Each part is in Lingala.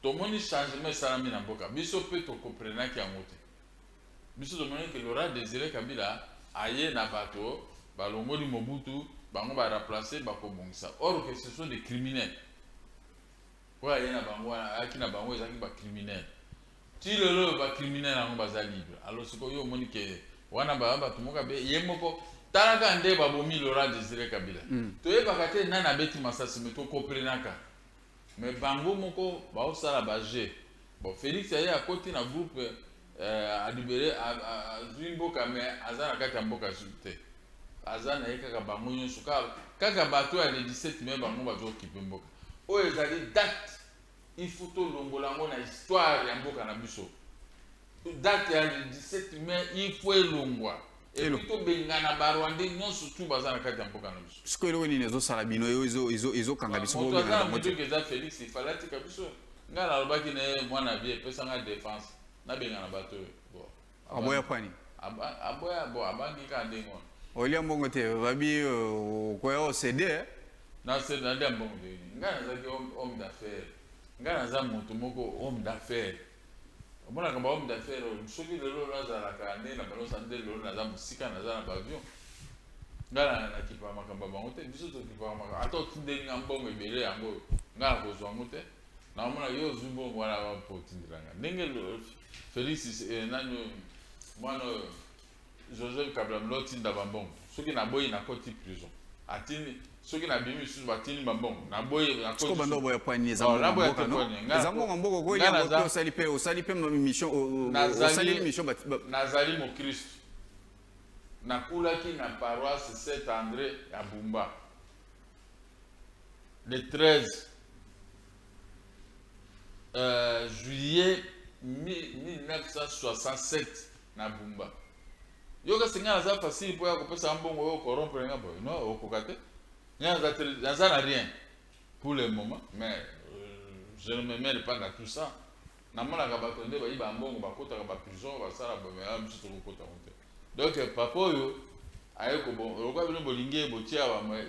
tomoni changement salami na mboka biso pe to comprendre ki yango te biso tomoni que Laurent Désiré Kabila aye na bato balongoli Mobutu bango ba remplacer bakobongisa or que ce sont des criminels quoi aye na bango aki na bango ezaki ba criminels ti lelo ba criminels yango baza libre alors siko yo moni que wana ba bato moka be yemoko talaka nde babomi Laurent Désiré Kabila toyebaka te nana beti masasi me to comprendre ka mais bango moko baosala baje bon Félix aye akoti na groupe a libéré a mboka mais aza na kati ya mboka te aza na ye kaka bango nyonso kaka bato ya le 17 mai bango bazokipe mboka oyo ezali date il faut tolongola yango na histoire ya mboka na biso date ya le 17 mai il faut elongwa epuis tobengana barwande nyonso tu baza na kati ya mboka na biso sikoyo eloko nini ezosala bino ezokanga biso moto aza na motoki eza Félix ifale atika biso ngai nalobaki na ye mwana vie epesanga défense nabengana bato oyo aboya pani aboya bo abangi ka ndenge wana olia mbongo te babi okoya ocede nasede nalia mbongo te ngai nazalaki homme d'affaires ngai naza moto moko homme d'affaires omonaka ba homme d'affaires soki lelo nazalaka nde na balosa nde lelo naza mosika naza na bavion ngai nakipa makambo bango te biso tokipaka makambo ata otindelinga mbongo ebele yango ngai nakozwa yango te naomona yo ozwi mbongo wana po otindelanga ndenge Félix nani mwana Joseph Kabila mlotinda bambongo soki naboyi nakoti prison atini soki nabimi misusu batini bambongo naboyi nakoti bando boya poignée za mbongo mboko ko ya osali pe mission osali mission nazali mo Christ nakulaki na paroisse Saint André ya Bumba le 13 juillet 1967 na Bumba yoka singa naza facile pour ya kopesa mbongo yo corrompre nga boy no okokate naza na rien pour le moment mais je ne me mêle pas dans tout ça namonaka bato nde bayiba mbongo bakotaka baprison basala bamela biso tokokota monte donc papa oyo aye koboma lokwa bino bolingi botia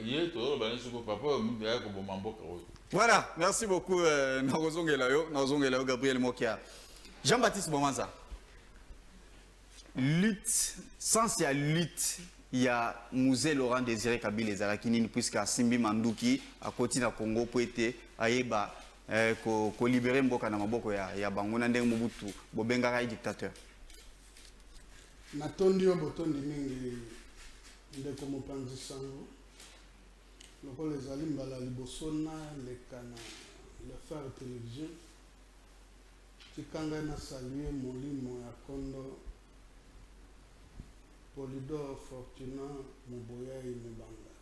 ye toloba nde soko papa oyo mutu aye koboma mboka oyo. Voilà, merci beaucoup nakozongela yo Gabriel Mokia. Jean-Baptiste Bomanza. Lutte, sans la lutte, il y a Musée Laurent Désiré Kabila Zarakini, puisqu'à Simbi Manduki, à côté de Congo, pour être aïeba, ko libérer Mboka na maboko ya bangona ndenge Mobutu, bobengara dictateur. Natondi obotondi mingi ndeko mopanzi sango. Loko les alimbala libosona le kana le phare télévision. Tikanga na saluer molimo ya kondo Polydor Fortuna Moboya et Mubanga.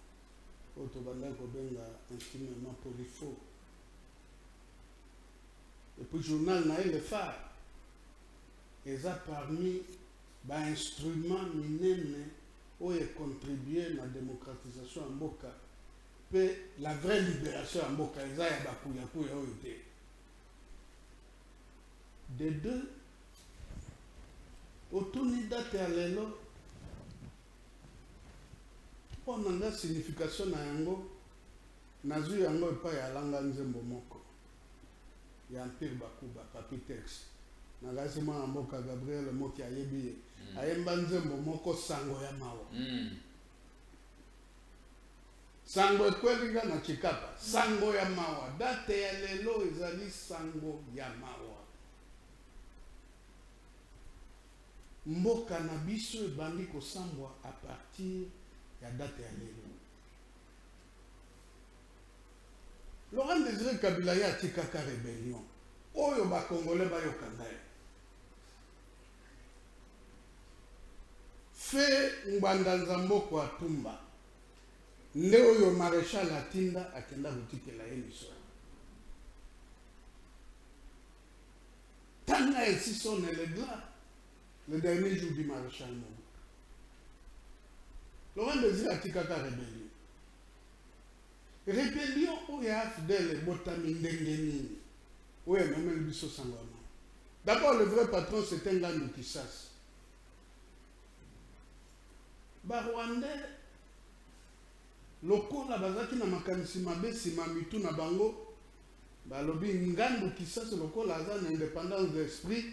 Otobanda kobenga intimement Polyfo. Et puis journal na le phare. Et ça parmi ba instrument minene où est contribué à la démocratisation en Mboka. Puis la vraie libération en Mboka, ils a bakuya oyote. De deux, autoni date à l'élo, on a la signification na yango, nazu yango epa ya langa nzembo moko. Ya empire bakuba, papi texte. Nagasi mwana mboka Gabriel Moki ayebi ayemba nzembo moko sango ya mawa. Sango ekwelinga na chikapa, sango ya mawa. Date ya lelo ezali sango ya mawa. Mboka na biso ebandi kosambwa à partir ya date ya lelo. Laurent Désiré Kabila ya tikaka rébellion. Oyo ba Congolais ba yokanga. Fe Ngbandanza Mboko atumba. Nde oyo maréchal atinda akenda kutikela émission. Tanga et si sonne le glas. Le dernier jour du maréchal Mobutu. Laurent Désiré atikaka rébellion. Rébellion oyo afdele botami ndenge nini. Oui, même le biso sangama. D'abord, le vrai patron, c'est un gars de Kissas. Barwandais, le con la bazaki na makanisi mabe sima mitu na bango, balobi ngandu kisasa lokola aza na indépendance d'esprit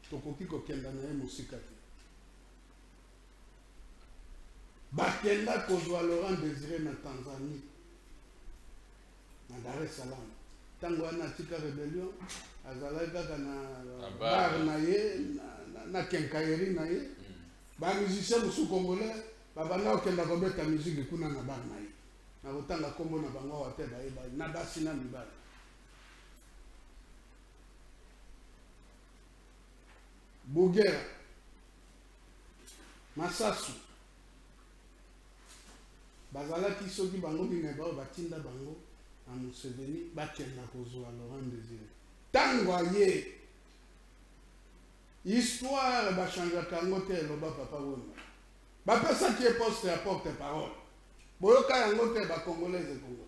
tokoki kokenda na ye mosika te bakenda kozwa Laurent Désiré na Tanzanie na Dar es Salaam ntango wana atika rébellion azalaki kaka na bar na ye na kenkayeri na ye bamusicien mosusu congolais babanda kokenda kobeta musique kuna na bar na ye na kotanga nkombo na bango awa te bayeba na basi na mibali Bugera Masasu bazalaki soki bango mingi bao batinda bango na Museveni bakenda kozwa Laurent Désiré tango aye histoire bachangeaka yango te eloba papa wemba bapesaki ye poste ya porte parole boyoka yango te bacongolaise kongo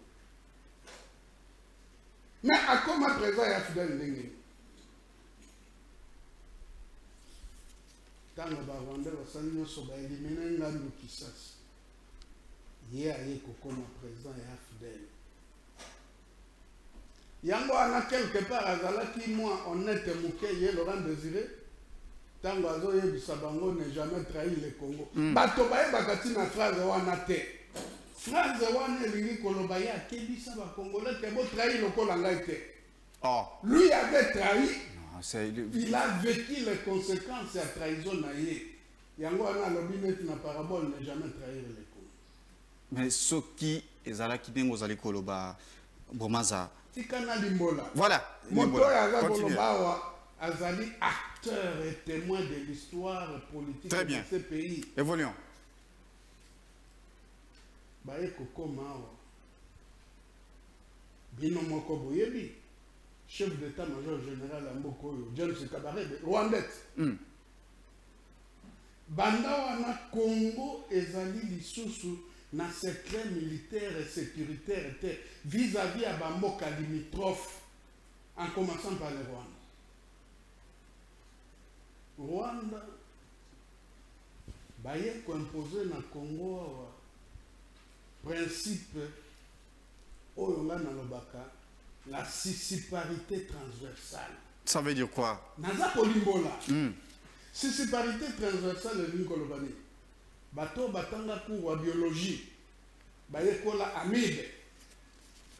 mais akoma présent ya fidèle ndenge ntango barwanda basali nyonso baelimine ngandu kisasi ye aye kokoma président ya fidèle yango wana quelque part azalaki mwa honnête moke ye Laurent Désiré ntango azoyebisa bango ne jamais trahi le Congo bato bayebaka ntina phrase wana te phrase wana elingi koloba ye akebisa bacongolais ke botrahi lokola ngai te lui avait trahi. Il a vécu les conséquences de la trahison naïe. Yango ana lobi neti na parabole ne jamais trahir les Congo. Mais ce qui est à la qui dengo zali koloba bomaza. Tikana limbola. Voilà. Moto ya za koloba wa azali acteur et témoin de l'histoire politique de ce pays. Évoluons. Baye kokoma wa. Bino moko boyebi. Chef d'état-major général Ambokoyo, James Kabarebe, Rwandais. Banda wana Congo ezali lisusu na secret militaire et sécuritaire vis-à-vis à Bamboka limitrophe, en commençant par le Rwanda. Rwanda baye imposé na Congo principe oyonga na lobaka. La sissiparité transversale. Ça veut dire quoi? Naza kolimbola. Sissiparité transversale est kolobani. Bato batanga cours wa biologie. Bayekola amide.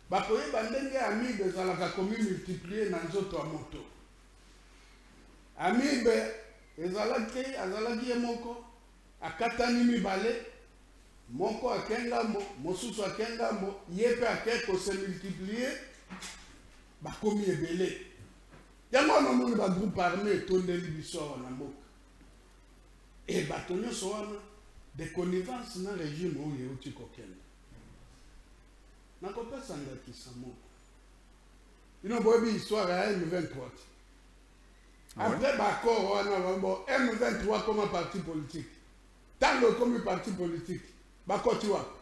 Bakoye bandenge amide zalaka komi multiplier na nzoto ya moto. Amide azalaki ye moko akatani mibale moko akengambo mosusu akengambo yepe akeko se multiplier bakomi ebele yango nomoni ba groupe armé tondeli biso wana mboka e bato nyonso wana de connivence na régime oyo euti kokende nakopesa ndakisa moko ino boyebi histoire ya M23 après baccord wana bambo M23 comme parti politique tango comme parti politique bakoti wapi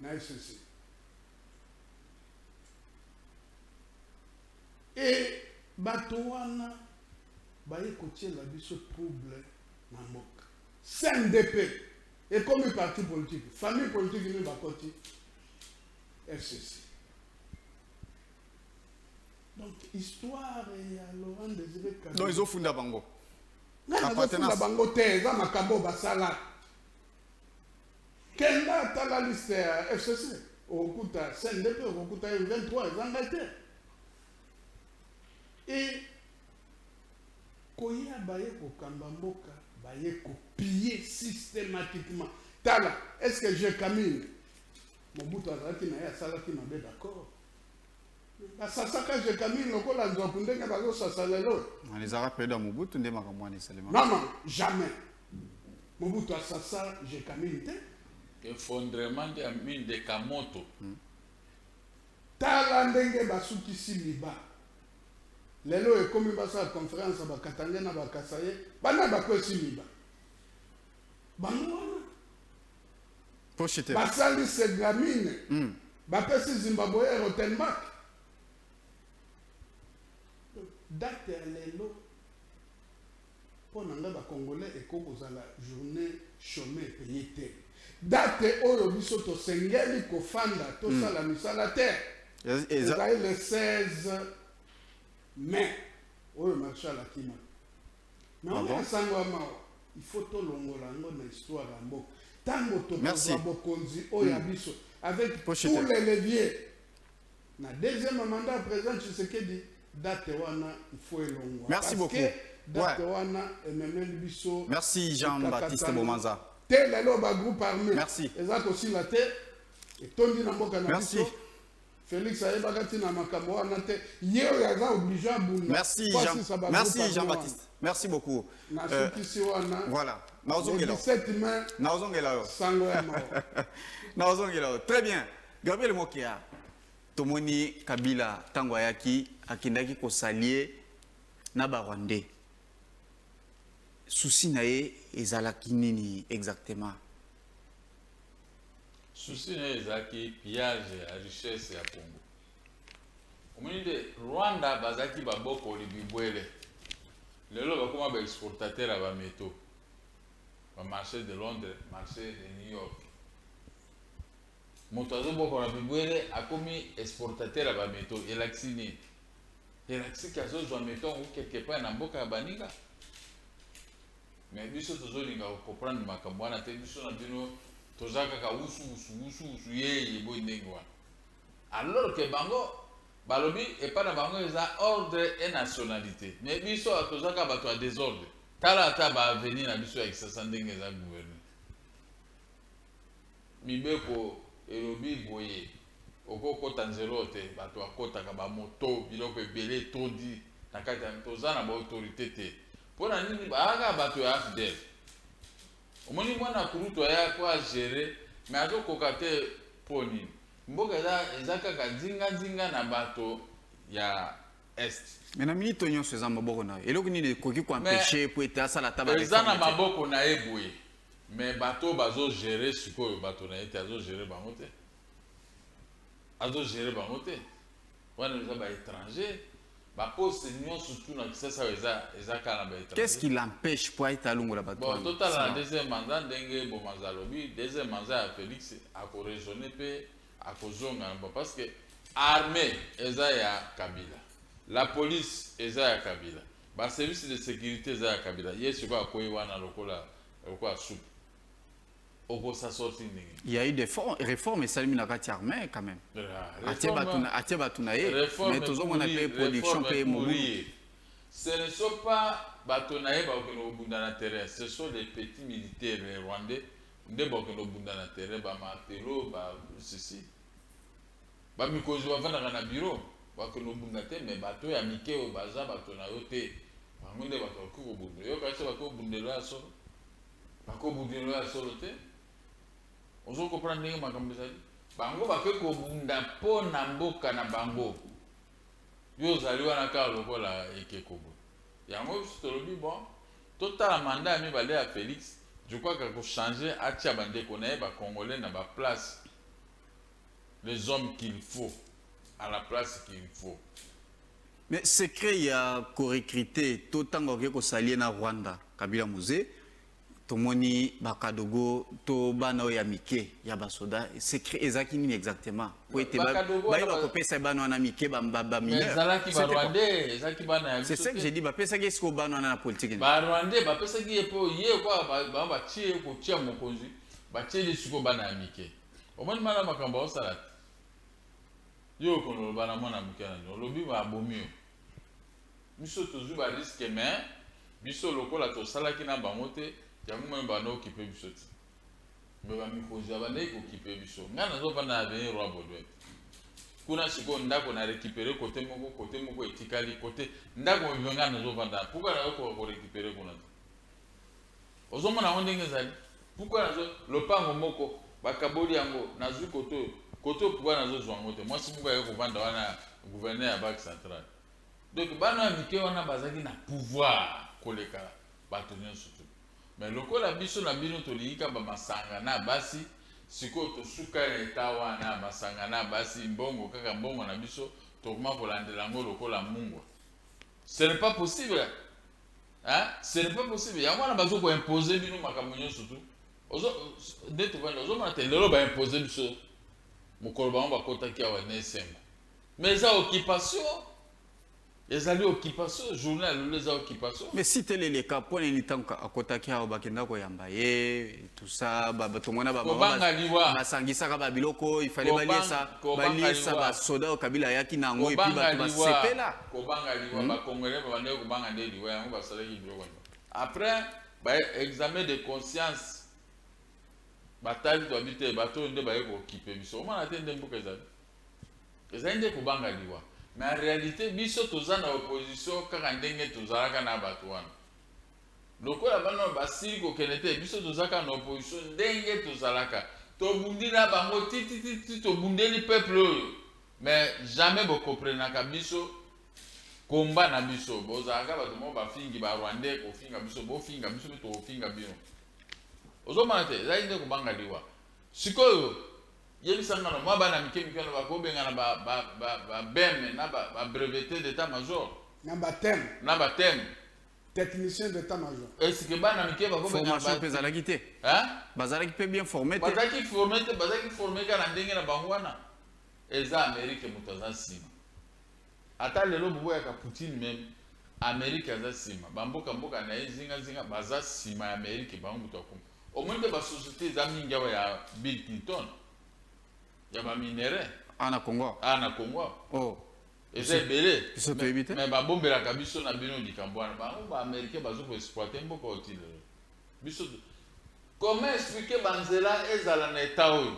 na SCC. Et Batouana baye kotie la biso trouble na mboka. CNDP et comme parti politique, famille politique ni bakoti FCC. Donc histoire ya Laurent Désiré Kabila. Donc ils ont fondé bango. Appartenance bango te za makambo basala. Kenda tala liste ya FCC okuta CNDP okuta M23 ezangate. Et koya baye kokamba mboka baye kopiller systématiquement tala est-ce que j'ai Camille Mobutu azalaki na ya salaki mabe d'accord basasaka j'ai Camille lokola nzoku ndenge bazosasa lelo on les a rappelés dans Mobutu nde makambo ni seulement non jamais Mobutu asasa j'ai Camille te effondrement de mine de Kamoto tala ndenge basukisi liba lelo ekomi basa conférence bakatanga na bakasaye bana bakwesi miba bango wana pochete basali Segramine bapesi Zimbabwe Rottenbach date lelo pona nga bakongolais ekokozala journée chômée payé te date oyo biso tosengeli kofanda tosala misala te ezali le 16 mais oyo Marshal Akima mais on a sangwa mawa il faut to longola ngo na histoire ya mboka tango to kwa bokonzi oyo abiso avec tous les leviers na deuxième mandat président Tshisekedi date wana il faut elongwa. Merci beaucoup. Date wana ememeli biso. Merci Jean-Baptiste Bomanza. Te lelo ba groupe armé. Merci. Ezako aussi la te et tondi na mboka na biso. Merci. Félix Ayebagati na makambo wana te yeo yaza obligé à bunda. Merci Jean-Baptiste. Merci beaucoup. Voilà. Le 17 mai. Très bien. Gabriel Mokia. Tomoni Kabila Tangoyaki akindaki ko salier na Rwandais. Souci nae ezalaki nini exactement? Souci nae ezalaki pillage à richesse ya Congo. Omoni de Rwanda bazaki baboko libibwele. Lelo bakoma ba exportateur à ba métaux. Ba marché de Londres, marché de New York. Moto boko na bibwele akomi exportateur à ba métaux elaxini. Elaxi kazo zo métaux ou quelque part na mboka ya baninga. Mais biso tozolinga comprendre makambo na te biso na bino tozaka ka usu ye boy ndengwa. Alors que bango balobi et pas na bango eza ordre et nationalité. Mais biso tozaka bato a désordre. Tala ata ba venir na biso ya kisasa ndenge za gouvernement. Mibeko elobi boye okokota nzelo te bato akotaka ba moto biloko ebele tondi na kati ya tozana ba autorité te. Pona nini baaka bato ya fidèle. Omoni mwana kuruto ya kwa gérer mais azokoka te poni. Mboka eza kaka zinga na bato ya est. Mais na minute nyonso eza maboko na eloko nini koki ko empêcher pour être asala taba eza na maboko na eboye mais bato bazo gérer sikoyo bato na ete azo gérer bango te wana eza ba étranger ba poste nyonso tout na kisasa eza kala ba étranger. Qu'est-ce qui l'empêche pour être alongo la bato? Bon total la deuxième mandat ndenge bo mazalobi deuxième mandat ya Félix a ko raisonner pe a ko zonga parce que armée eza ya Kabila. La police eza ya Kabila. Ba service de sécurité eza ya Kabila. Yesu kwa koyi wana lokola soupe. Oko sa sorti ndenge. Il y a eu des réformes et salimi na kati armée quand même. Atia batuna ye mais toujours on a fait production pe mobu. Ce ne sont pas batonaye ba ko bunda na terrain, ce sont les petits militaires rwandais nde ba ko bunda na terrain ba mapelo ba ceci. Ba mikozi ba vanda na bureau. Bakono bunda te mais bato ya mikeo baza bato na yo te bangonde bato ko bunda yo kasi bato bundelo ya solo bako bundelo ya solo te ozo comprendre ndenge makambo ezali bango bakeko bunda po na mboka na bango yo zali wana ka lokola ekeko yango tolobi bon total mandat mi balé à Félix je crois que ko changer atia bandeko na ba congolais na ba place les hommes qu'il faut à la place qu'il faut. Mais secret il y a co-recruté tout temps que salier na Rwanda Kabila Musée tomoni bakadogo to bana ya mike ya basoda secret ezaki nini exactement ko ete ba ko pesa bana na mike ba mineur ezalaki ba Rwandais ezaki bana ya c'est ça que j'ai dit ba pesa ki esko bana na politique ba Rwandais ba pesa ki epo ye kwa ba tie ko tia mokonzi ba tie lisuko bana ya mike omoni mala makambo osala yo kono bana mona mukana lobi ba bomio biso tozu ba risque mais biso lokola to salaki na bango te yango même bana occupé biso ti mais ba mikoza bana occupé biso ngana zo bana de roi Baudouin kuna siko ndako na récupérer côté moko etikali côté ndako ngana zo bana pourquoi na ko récupérer kuna ozo mona ndenge zali pourquoi na zo lopango moko bakaboli yango na zu koto pourquoi nazo zwango te moi si muba yeko vanda wana gouverneur ya Banque centrale donc bana mike wana bazaki na pouvoir koleka bato nyonso tu mais lokola biso na bino tolika ba masanga na basi siko to suka eta wana masanga na basi mbongo kaka mbongo na biso to kuma kolandela ngo lokola mungwa ce n'est pas possible hein ce n'est pas possible ya wana bazo ko imposer bino makambo nyonso tu ozo ndeto vanda ozo mona te lelo ba imposer biso mokolo bango bakotaki awa na esengo mais eza occupation Les alliés occupation, journal, les occupation. Mais si tel est le cas, pour les temps à Kotaki, à Bakenda, Koyambaye, tout ça, Batomona, Basangisa, Babiloko, il fallait balayer ça, soda au Kabila Yaki Nango, et puis c'est là. Après, examen de conscience, bataille de habiter, bateau de baye occupé, biso, on a atteint des bouquets. Les Indiens Kubanga Liwa. Mais en réalité, biso toza na opposition kaka ndenge tozalaka na bato wana. Lokola bana basili ko kenete biso tozaka na opposition ndenge tozalaka. Tobundi na bango titi tobundeli peuple oyo. Mais jamais bo comprenaka biso combat na biso. Bozalaka bato mo bafingi ba Rwandais ko finga biso bo finga biso to finga bino. Ozomate zainde kubanga liwa. Sikoyo yebisanga moi bana mike mike na bakobenga na BEM na ba breveté d'état-major na baptême technicien d'état-major est-ce que bana mike bakobenga formation pezalaki te bazalaki pe bien formé te bazalaki formé kana ndenge na bango wana eza Amérique moto aza nsima ata lelo boboya ka Poutine même Amérique aza nsima bamboka na ye zinga baza nsima ya Amérique bango moto akoma omoni te basociété eza mingi awa ya Bill Clinton. Il y a ma minéraux. En Congo. En Congo. Oh. Et c'est belé. Mais bah bombe la cabisso na bino di Cambouane. Bah on va américain bazo pour exploiter un beaucoup utile. Biso. Comment expliquer Banzela ezala na état oyo?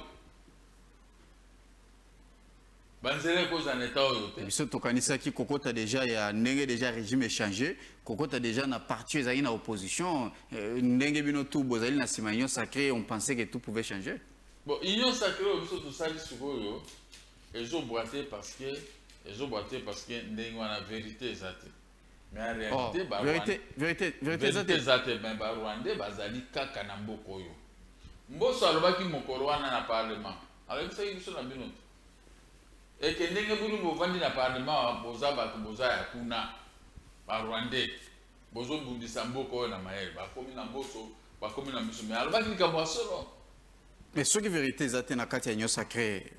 Banzela cause en état oyo. Biso tokanisa ki kokota déjà ya ndenge déjà régime échangé. Kokota déjà na parti ezali na opposition. Ndenge bino tout bozali na simanion sacré, on pensait que tout pouvait changer. Bon, union sacrée, tout ça, ils ont boité parce que nous avons la vérité exacte. Mais en réalité, vérité exacte, mais Rwandais, bazali kaka na mboko yo. Mboso alobaki mokoro wana na parlement. Alors ça ils sont na bino. Et que ndenge bulu bovandi na parlement boza bato boza ya kuna ba Rwandais. Bozo bundisa mboko na mael, ba komi na mboso, ba komi na biso. Mais alobaki likambo solo. Mais ce qui est vérité, c'est que l'union sacrée,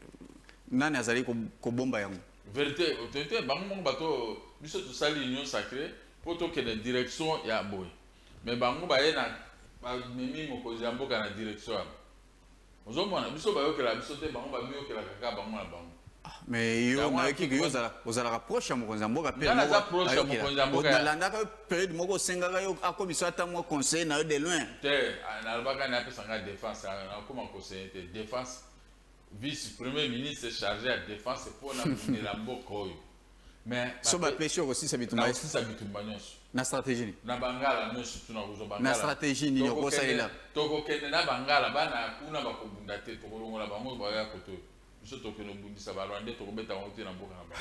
nani azali ko bomba yango. Vérité, autorité, bango bato, biso to sali union sacrée, pour to que la direction ya boy. Mais bango ba na ba mimi mokozi ya mboka na direction. Ozomona biso ba yokela biso te bango ba yokela kaka bango na bango. Mais yo na ki yo ozala rapproche mokozi ya mboka pe. Na za approche mokozi ya mboka. Na landa ka période moko sengaka yo akomiso ata mo conseil na yo de loin. Te na baka na pesa nga défense na comment conseiller te défense vice premier ministre chargé de défense pour na la mboka oyo. Mais so ba pêche aussi ça bitumba. Aussi ça bitumba nyonso. Na stratégie. Na bangala nyonso tuna kuzo bangala. Na stratégie ni yoko salela. Toko kende na bangala bana kuna bakobunda te tokolongola bango ba ya koto. Biso tokeno bundisa ba Rwandais tokobeta ngote na mboka na ba.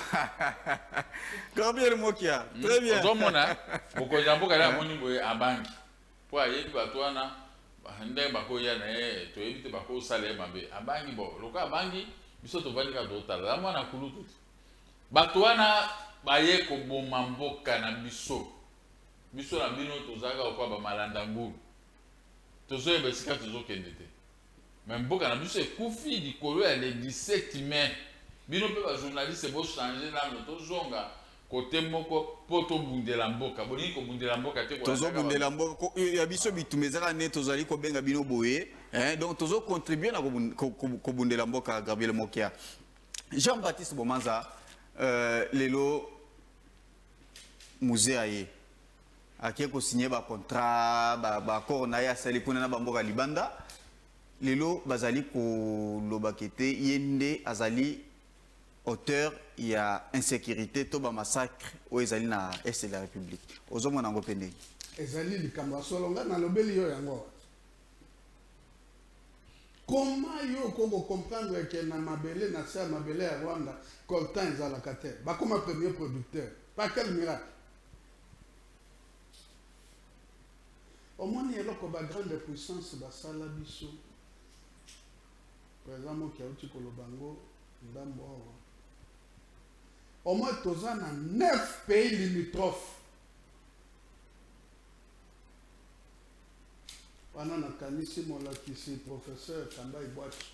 Gabriel Mokia, très bien. Ozomona bokonzi ya mboka la moni boye abangi. Po ayebi bato wana ndenge bakoya na ye toyebi te bakosala ye mabe abangi bo loka abangi biso tovandi ka dotala la mwana kulutu bato wana baye koboma mboka na biso na bino tozalaka okwa bamalanda ngulu tozoyeba esika tozokende te me mboka na biso ekufi likolo ya le 17 mai bino mpe bajournaliste bochange nano tozonga côté moko po tobundela mboka bolingi kobundela mboka te tozobundela mboka ya biso bitumba ezaka ne tozali kobenga bino boye donc tozocontribue na kobundela mboka. Gabriel Mokia, Jean-Baptiste Bomanza lelo musée aye akie kosigné bacontrat baaccord na ye asali mpona na bamboka libanda lelo bazali koloba kete ye nde azali auteur il y a insécurité to ba massacre o ezali na est de la République ozomona ngo pende ezali likambo solonga na lobeli yo yango. Comment yo koko comprendre que na mabele na sa mabele ya Rwanda coltan ezalaka te bakoma premier producteur par quel miracle omoni eloko ba grande puissance basala biso par exemple kiauti kolobango ndambo au moins toza na 9 pays limitrophes wana nakanisi molakisi professeur Kamba Ibwachi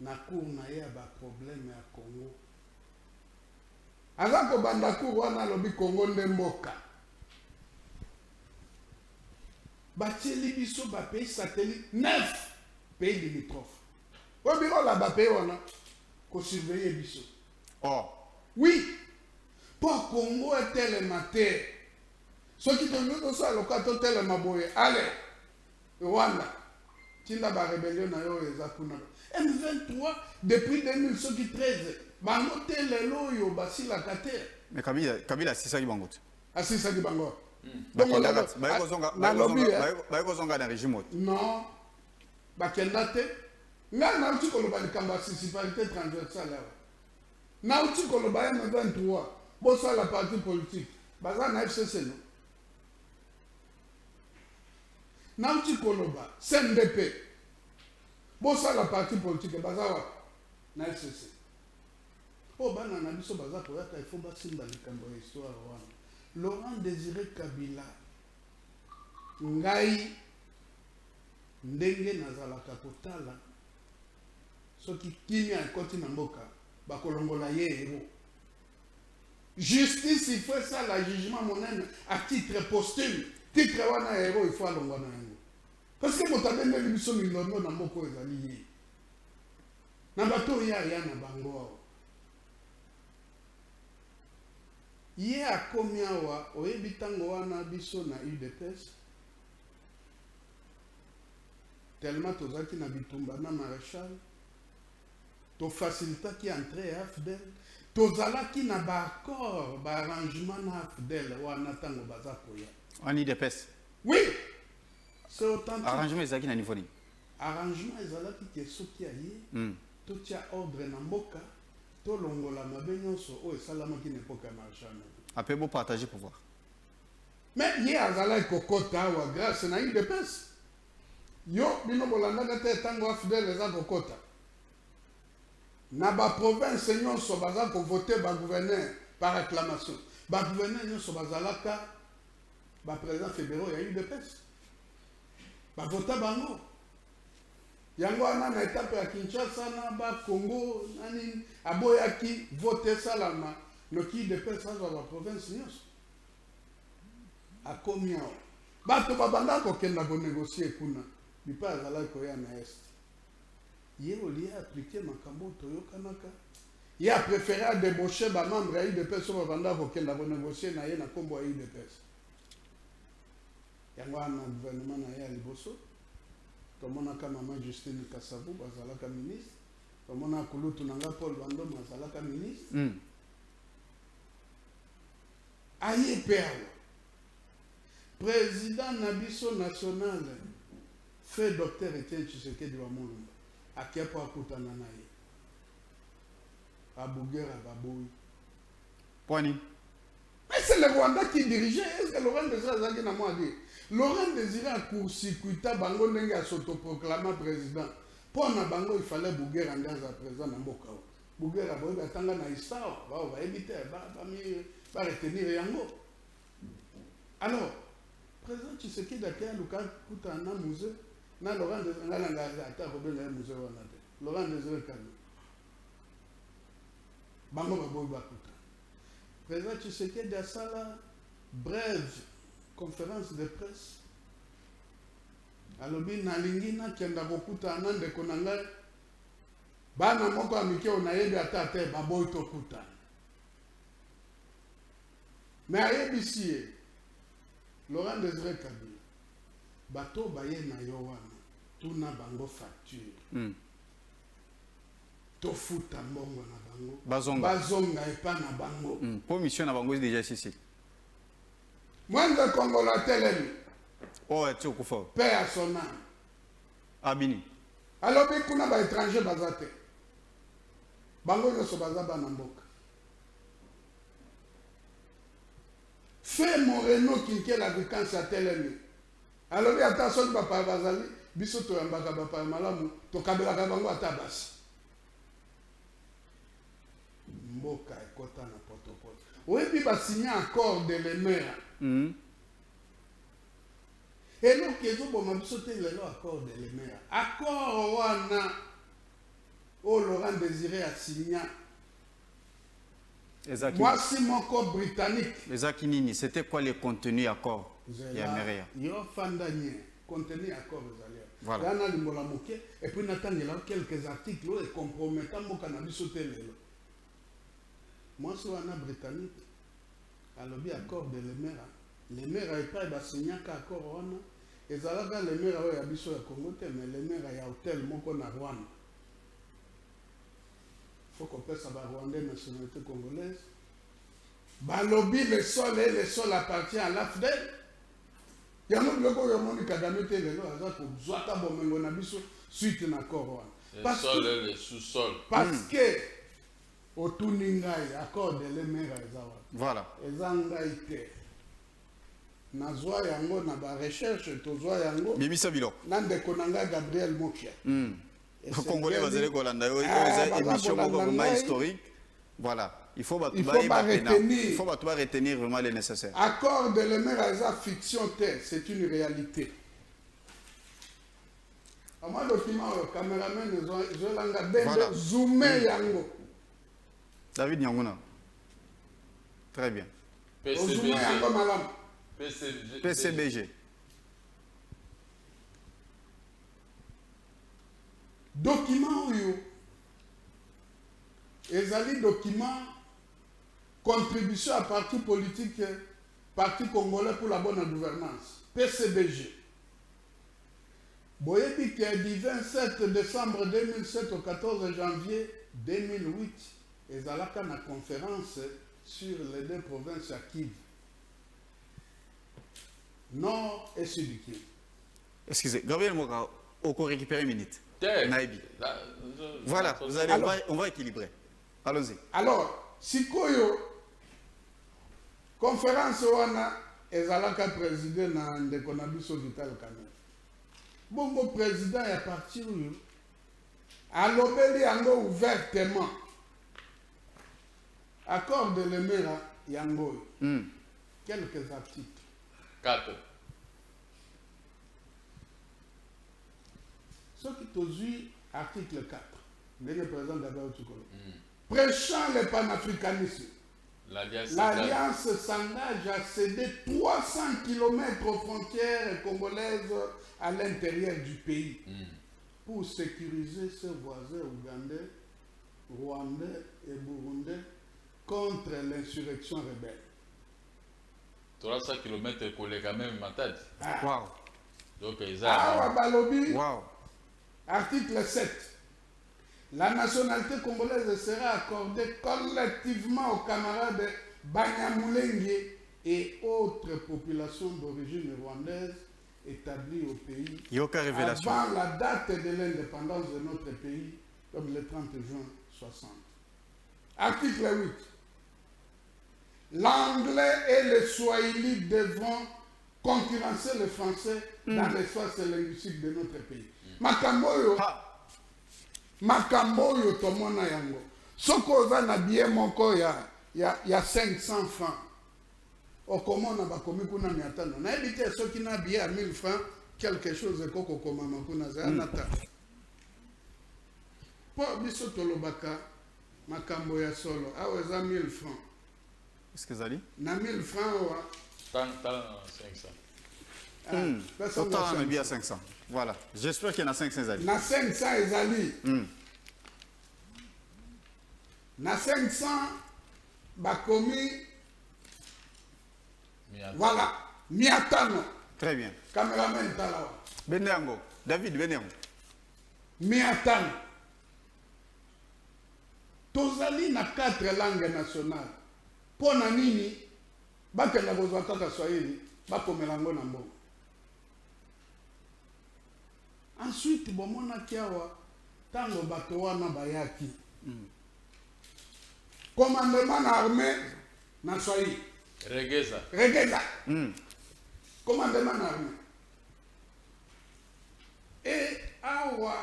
na cour na ye ya baproblème ya Congo aza kobanda cour wana alobi Congo nde mboka batieli biso bapays satellite 9 pays limitrophes oyo biro la bapays wana kosurveille biso oui pour Congo etelema te soki tolingi tosala loka totelema boye ale Rwanda tinda barébellion na yo eza kuna M23 depuis 2013 bango te lelo oyo basilaka te mais Kabila asisaki bango te asisaki bango bayekozonga na régime ote non bakenda te ngai nauti koloba likambo ya municipalité transversale awa nauti koloba M23 bosala parti politique baza na FCC no nauti koloba CNDP bosala parti politique baza wapi na FCC o bana na biso baza koyaka ifo basimba likambo ya histoire wana Laurent Désiré Kabila ngai ndenge nazalaka kotala soki kimia ekoti na mboka bakolongola ye héros justice il faut ça la jugement monene à titre posthume titre wana héros il faut alongwa na yango parce que moto abendeli biso miliono na mboka oyo ezali ye na bato oyo aya na bango awa ye akomi awa oyebi ntango wana biso na UDPS tellement tozalaki na bitumba na maréchal tofacilitaki entrée ya AFDEL tozalaki na baaccord baarrangement na AFDEL wana ntango baza koya en UDPS oui c'est authentique arrangement ezalaki na niveau nini arrangement ezalaki ke soki aye totia ordre na mboka tolongola mabe nyonso oyo esalamaki na epoka ya maréchal ape bopartage pouvoir mais ye azalaki kokota awa grâce na UDPS yo bino bolandaka te ntango AFDEL eza kokota na baprovince nyonso baza kovote bagouverneur par acclamation bagouverneur nyonso bazalaka baprésident fédéraux ya UDPS bavota bango yango wana na etape ya Kinshasa na bakongo nani aboyaki vote esalama noki UDPS azwa baprovince nyonso akomi awa bato babanda kokenda konegocie kuna bipa azalaki koya na este ye olie aplike makambo toyokanaka ye apréféré adébaucher bamembre ya UDPS oyo babanda kokenda konegocie na ye na nkombo ya UDPS yango wana gouvernement na ye ya liboso tomonaka mama Justine Kasavu bazalaka ministre tomona kulutu nanga Paul Bandoma azalaka ministre aye pe awa président na biso national fait docteur Etienne Tshisekedi wa Mulumba akepo akutana na ye abugera baboui poni mais c'est le Rwanda qui dirigeait est-ce que Laurent Désiré azalaki na mwa dire Laurent Désiré a court-circuita bango ndenge asotoproclama président mpo na bango il fallait bugera nde aza président na mboka oyo bugera boyebi atanga na histoire bao bayebi te baretenir yango alors président Tshisekedi akeya luka kutana na musée na Laurent Désiré ngalanga ata kobenga ye musée wana te Laurent Désiré Kabila bango baboyi bakuta président Tshisekedi asala brève conférence de presse alobi nalingi nakenda kokutana na ndeko na ngai bana moko ya mike oyo nayebi ata te baboyi tokutana me ayebisi ye Laurent Désiré Kabila bato baye na yo wana tuna bango facture tofuta mbongo na bango bazonga epa na bango po mission na bango déjà ici mwenze kongola telemi oh tu kufa paix à son âme abini alobi kuna ba étranger baza te bango nyonso baza bana mboka fait Moreno kinke la vacances à telemi alobi ata soki bapaya bazali biso toyambaka bapaya malamu tokabelaka bango ata basi mboka ekota na potopoto oyebi basigna accord de l'EMEA eloko ezoboma biso te lelo accord de l'EMEA accord wana oyo Laurent Désiré asigna Moi, si mon corps britannique. C'était quoi les contenus accords? Yo fandanye contenu accord ezali. Voilà. Là limbola moké et puis natangela quelques articles et compromettants mo cannabis lelo. Moi si wana britannique alobi accord de Lemera. Lemera epai ba signer ka accord wana ezalaka Lemera oyo ya biso ya Congo te mais Lemera ya hôtel moko na Rwanda. Faut qu'on passe à la Rwandais nationalité congolaise. Balobi le sol et le sol appartient à l'AFDEL. Il y a un autre qui a été le suite à l'accord. Le sol et le sous-sol. Parce que au Tuningai, accord de l'Emera. Voilà. Ezangaïte. Nazwa yango na ba recherche tozwa yango. Bimisa bilo. Nande konanga Gabriel Mokia. Congolais bazali kolanda yo émission vraiment historique. Voilà. Il faut retenir vraiment le nécessaire. Accord de l'Emera fiction c'est une réalité. À moi document le caméraman ils ont zoomé yango. David Nyanguna. Très bien. PCBG. Document où ezali document contribution à parti politique, parti congolais pour la bonne gouvernance, PCBG. Boyebi qui est du 27 décembre 2007 au 14 janvier 2008, ezalaka na conférence sur les deux provinces à Kivu, Nord et Sud du Kivu. Excusez, Gabriel Moka, on peut récupérer une minute. Naïbi. Voilà, on va équilibrer. Allons-y. Alors, si koyo conférence wana ezalaka président na ndeko na biso Vital Kamerhe. Bongo président ya parti oyo alobeli yango ouvertement. Accord de l'Emera yango. Quelques articles. 4. Ce qui tozui article 4. Le président d'abord Tukolo. Prêchant le panafricanisme, l'Alliance s'engage à céder 300 km aux frontières congolaises à l'intérieur du pays pour sécuriser ses voisins ougandais, rwandais et burundais contre l'insurrection rebelle. 300 km collé quand même Matadi. Wow. Donc, wow. Article 7. La nationalité congolaise sera accordée collectivement aux camarades Banyamulenge et autres populations d'origine rwandaise établies au pays avant la date de l'indépendance de notre pays, comme le 30 juin 60. Article 8. L'anglais et le swahili devront concurrencer le français dans l'espace linguistique de notre pays. Makambo yo tomona yango. Soko za na bien moko ya 500 francs. Okomona bakomi kuna 500. Na ebite soki na bien à 1000 francs, quelque chose koko komama kuna za nata. Po biso tolobaka makambo ya solo aweza 1000 francs. Est-ce que zali? Na 1000 francs wa tant 500. Autant on a bien 500. Voilà. J'espère qu'il y en a 500 ezali. Na 500 ezali. Na 500 bakomi. Voilà. Miatano. Très bien. Caméraman talawa. Benyango. David Benyango. Miatano. Tozali na 4 langues nationales. Pona nini bakenda kozwa kaka Swahili bakomela ngo na mbongo. Ensuite, bomona kiawa tango bato wana bayaki. Commandement na armée na Swahili. Regeza. Commandement na armée. Et awa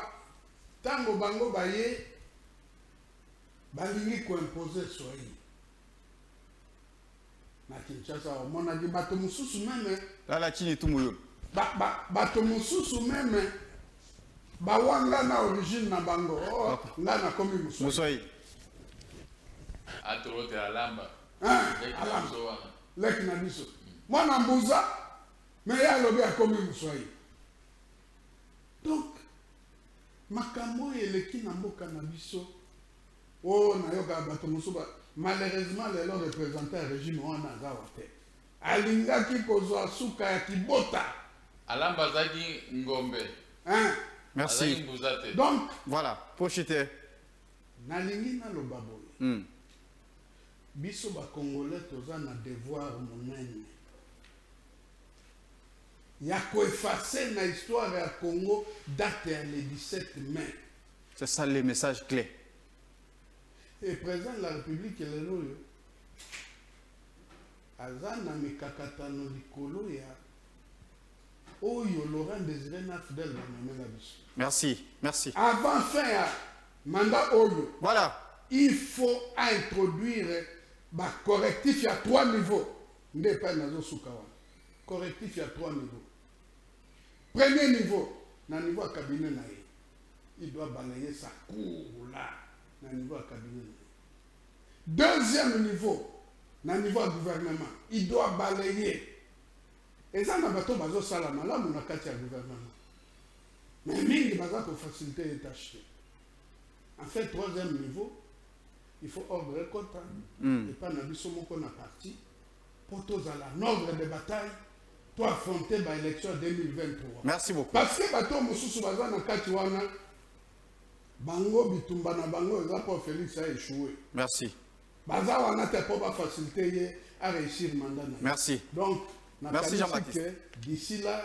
tango bango baye balingi ko imposer Swahili. Na Kinshasa omona di bato mususu meme. Lala chini tumuyo. Bato mususu meme. Bawanga na origine na bango. Nga na komi Muswahili. atorote alamba alamba leki na biso mwana mbuza me ya lobi akomi muswai donc makambo eleki na mboka na biso o nayoka bato mosuba malheureusement lelo représentant ya régime wana azawa te alingaki kozwa suka ya kibota alamba azaki ngombe merci donc voilà prochete nalingi naloba boye biso bakongolais toza na devoir monene ya koeffacer na histoire ya Congo date ya le 17 mai. C'est ça le message clé. Et président de la République lelo yo aza na mikakatano likolo ya oyo Laurent Désiré na Fidèle bamemela biso. Merci. Avant fin ya mandat oyo. Voilà. Il faut introduire ba correctif à 3 niveaux. Nde pa nazo sukawa. Correctif à 3 niveaux. Premier niveau, na niveau à cabinet na ye. Il doit balayer sa cour là, na niveau à cabinet. Deuxième niveau, na niveau à gouvernement, il doit balayer. Et ça na bato bazo sala malamu na kati ya gouvernement. Mais mingi baza ko faciliter les tâches. En fait, troisième niveau, il faut ordre et quota. Et pas na biso moko na parti. Pour tous à l'ordre de bataille. Pour affronter l'élection 2023. Merci beaucoup. Parce que bato mosusu baza na kati wana bango bitumba na bango eza pour Félix a échoué. Merci. Baza wana te pour faciliter à réussir mandat. Merci. Donc, merci Jean-Baptiste. D'ici là,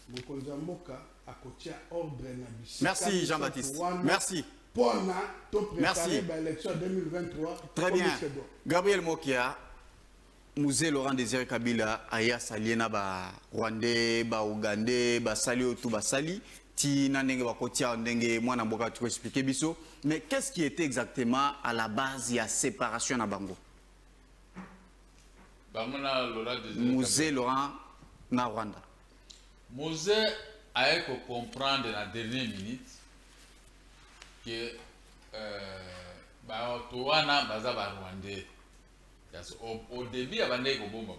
mokonzi mboka akotia ordre na biso. Merci Jean-Baptiste. Merci. Pour préparer l'élection 2023. Très bien. Gabriel Mokia. Musée Laurent Désiré Kabila aya saliena ba Rwandais, ba Ougandais, ba sali otu ba sali ti nanenge ba kotia ndenge mwana mboka tu expliquer biso, mais qu'est-ce qui était exactement à la base ya séparation na bango? Bamona Laurent Désiré Musée Laurent na Rwanda. Musée a ko comprendre la dernière minute que ba towana baza ba Rwandais. Au début, il y avait des bonbons.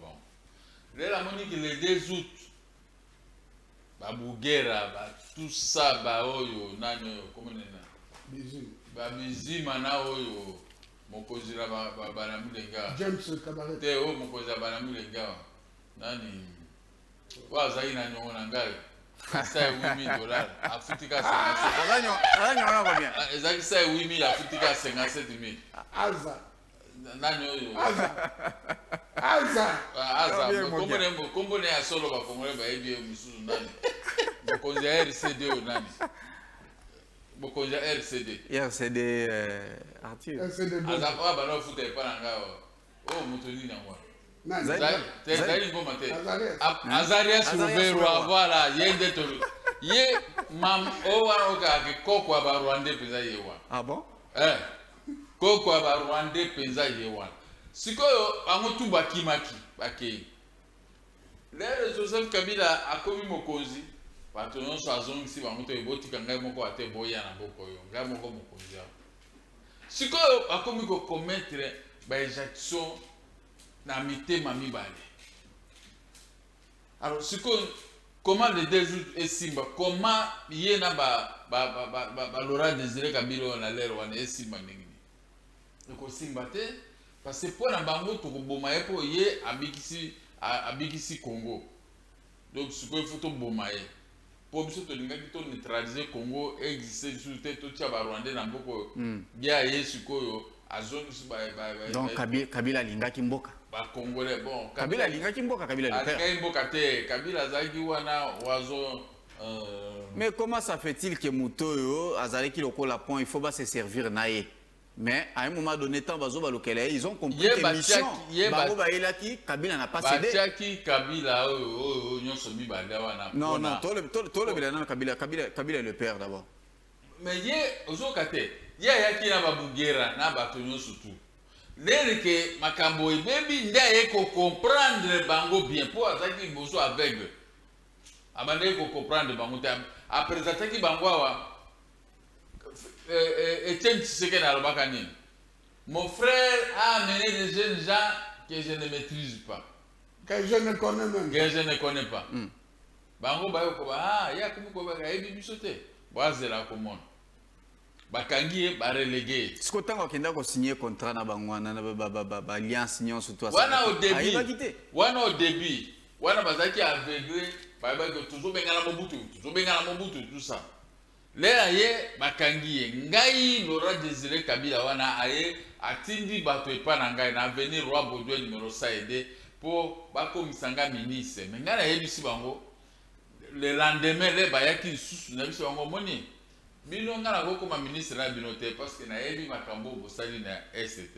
La monique le 2 août, Babougera, tout ça, Baoyo, Nano, comment on dit? Babizima, Naoyo, Mokozira, Banamulenga. James Cabaret. Théo, Mokozira, Banamulenga. Nani. Wazaï, Nano, Nangai. Ça, $8,000. Afutika, c'est ça, $8,000. Afutika, c'est $57,000. Alza. Aza kombone ya solo ba kongole ba ebi mususu nani bokonzi ya RCD o nani bokonzi ya RCD Arthur aza kwa ba no futa epa nanga o mutoni na mwa zali ngoma te Azarias Ruvero voilà yende to ye mam o wa o ga kokwa ba Rwanda peza yewa. Ah bon? Koko aba Rwanda penza yewa. Sikoyo amutu bakimaki bakei. Lere Joseph Kabila akomi mokonzi. Bato nyonso azongisi bamuto ebotika ngai moko ate boya na boko yo. Ngai moko mokonzi ya. Sikoyo akomi ko commettre ba exaction na mitema mibale. Alors sikoyo comment le 2 août esimba comment yena ba Laurent Désiré Kabila na lero wana esimba ningi. Ko simbate parce que pour na bango to boma epo ye abikisi Congo. Donc ce qu'il faut to boma ye. Pour biso to linga to neutraliser Congo exister sur tête to tia ba Rwanda na mboko bia ye sikoyo azongi su ba donc Kabila lingaki mboka. Ba Congolais bon Kabila lingaki mboka Kabila le père. Alika mboka te Kabila zaki wana wazo mais comment ça fait-il que Mutoyo azaleki lokola point il faut pas se servir naé? Mais à un moment donné, ils ont compris que mission, Kabila n'a pas cédé. Non, non, Kabila est le père d'abord. Mais il y a qui n'a pas Bougera, n'a pas tenu surtout. Dès que Makambo et Baby, il y a comprendre Bango bien pour attaquer Bozo aveugle. Abandonner comprendre Bango. Après attaquer Bango, Etienne Tshisekedi na lobaka nini Mon frère a amené des jeunes gens que je ne maîtrise pas. Que je ne connais même pas. Que je ne connais pas. Bango bayo ko ba ya kumu ko ba ebi bisote. Boazela ko mon. Bakangi ba relégué. Ce que tango kenda ko signer contrat na bangwana na ba alliance nyon surtout à wana au début. Wana au début. Wana bazaki aveuglé ba que toujours bengala Mobutu, toujours bengala Mobutu tout ça. Là ye bakangi ngai Laurent Désiré Kabila wana aye atindi bato epa na ngai na avenir Roi Baudouin numéro 5 pour bakomisanga ministre. Mais ngana yebisi bango le lendemain les bayaki susu na biso bango moni bino ngana ko comme ministre na binote parce que na yebi makambo bosali na ST.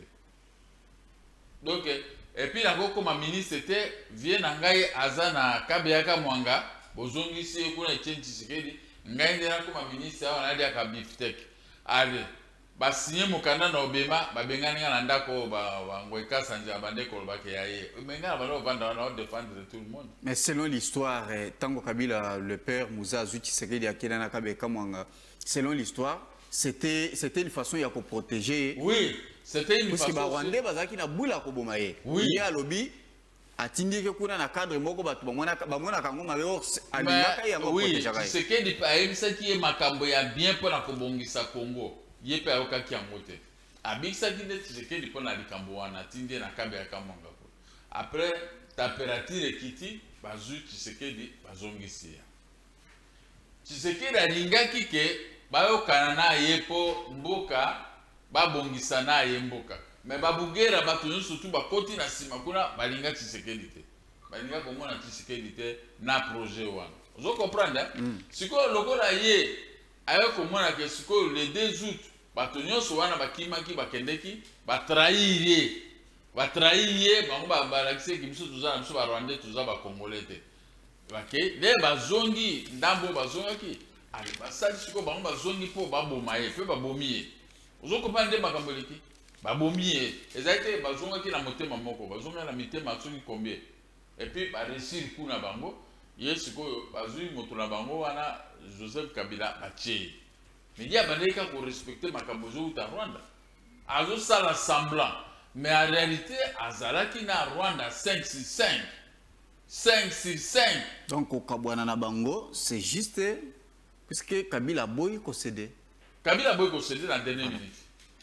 Donc et puis na ko comme ministre était vient na ngai azana kabeyaka mwanga bozongisi kuna chenchi sikedi ngai ndena comme ministre wana dia ka biftek ale ba signer mokanda na obema ba bengani na ndako ba ngoika sanja bande ko ba ke yaye menga ba no vanda na défendre tout le monde. Mais selon l'histoire Tango Kabila le père Moussa Tshisekedi akina na kabeka mwanga, selon l'histoire c'était une façon ya ko protéger. Oui, c'était une façon parce que Rwandais bazaki na bula ko bomaye. Oui, ya lobby atindike kuna na cadre moko bato bamona kango mabe alingaka ya ko protéger. Oui, Tshisekedi ayebisa ki makambo ya bien pour na kobongisa Congo. Yepe ayoka ki amote abikisa kinde Tshisekedi pona likambo wana tinde na kabe ya kamanga ko après température ekiti bazu Tshisekedi bazongisia Tshisekedi alingaki ke bayokana na yepo mboka babongisa na ye mboka mais babugera bato nyonso tu bakoti na sima kuna balinga Tshisekedi te balinga komona Tshisekedi te na projet wana ozo comprendre siko lokola ye ayoko mona ke siko le 2 août bato nyonso wana bakimaki bakendeki batrahir ye bango balakisi ki biso tuza na biso barwandais tuza bakongolais te bake nde bazongi ndambo bazongaki ale basali siko bango bazongi mpo baboma ye mpe babomi ye ozokompana nde makambo eleki babomi ye ezali te bazongaki na motema moko bazongaki na mitema soki combien epuis baresir kuna bango ye sikoyo bazwi moto na bango wana Joseph Kabila batie ye mais il y a des gens qui respectent Makambozo ou Rwanda. Azo sala semblant. Mais en réalité, Azalaki na Rwanda 5-6-5. 5-6-5. Donc au Kabwana na Bango, c'est juste puisque Kabila Boy concédé. Kabila Boy concédé dans la dernière minute.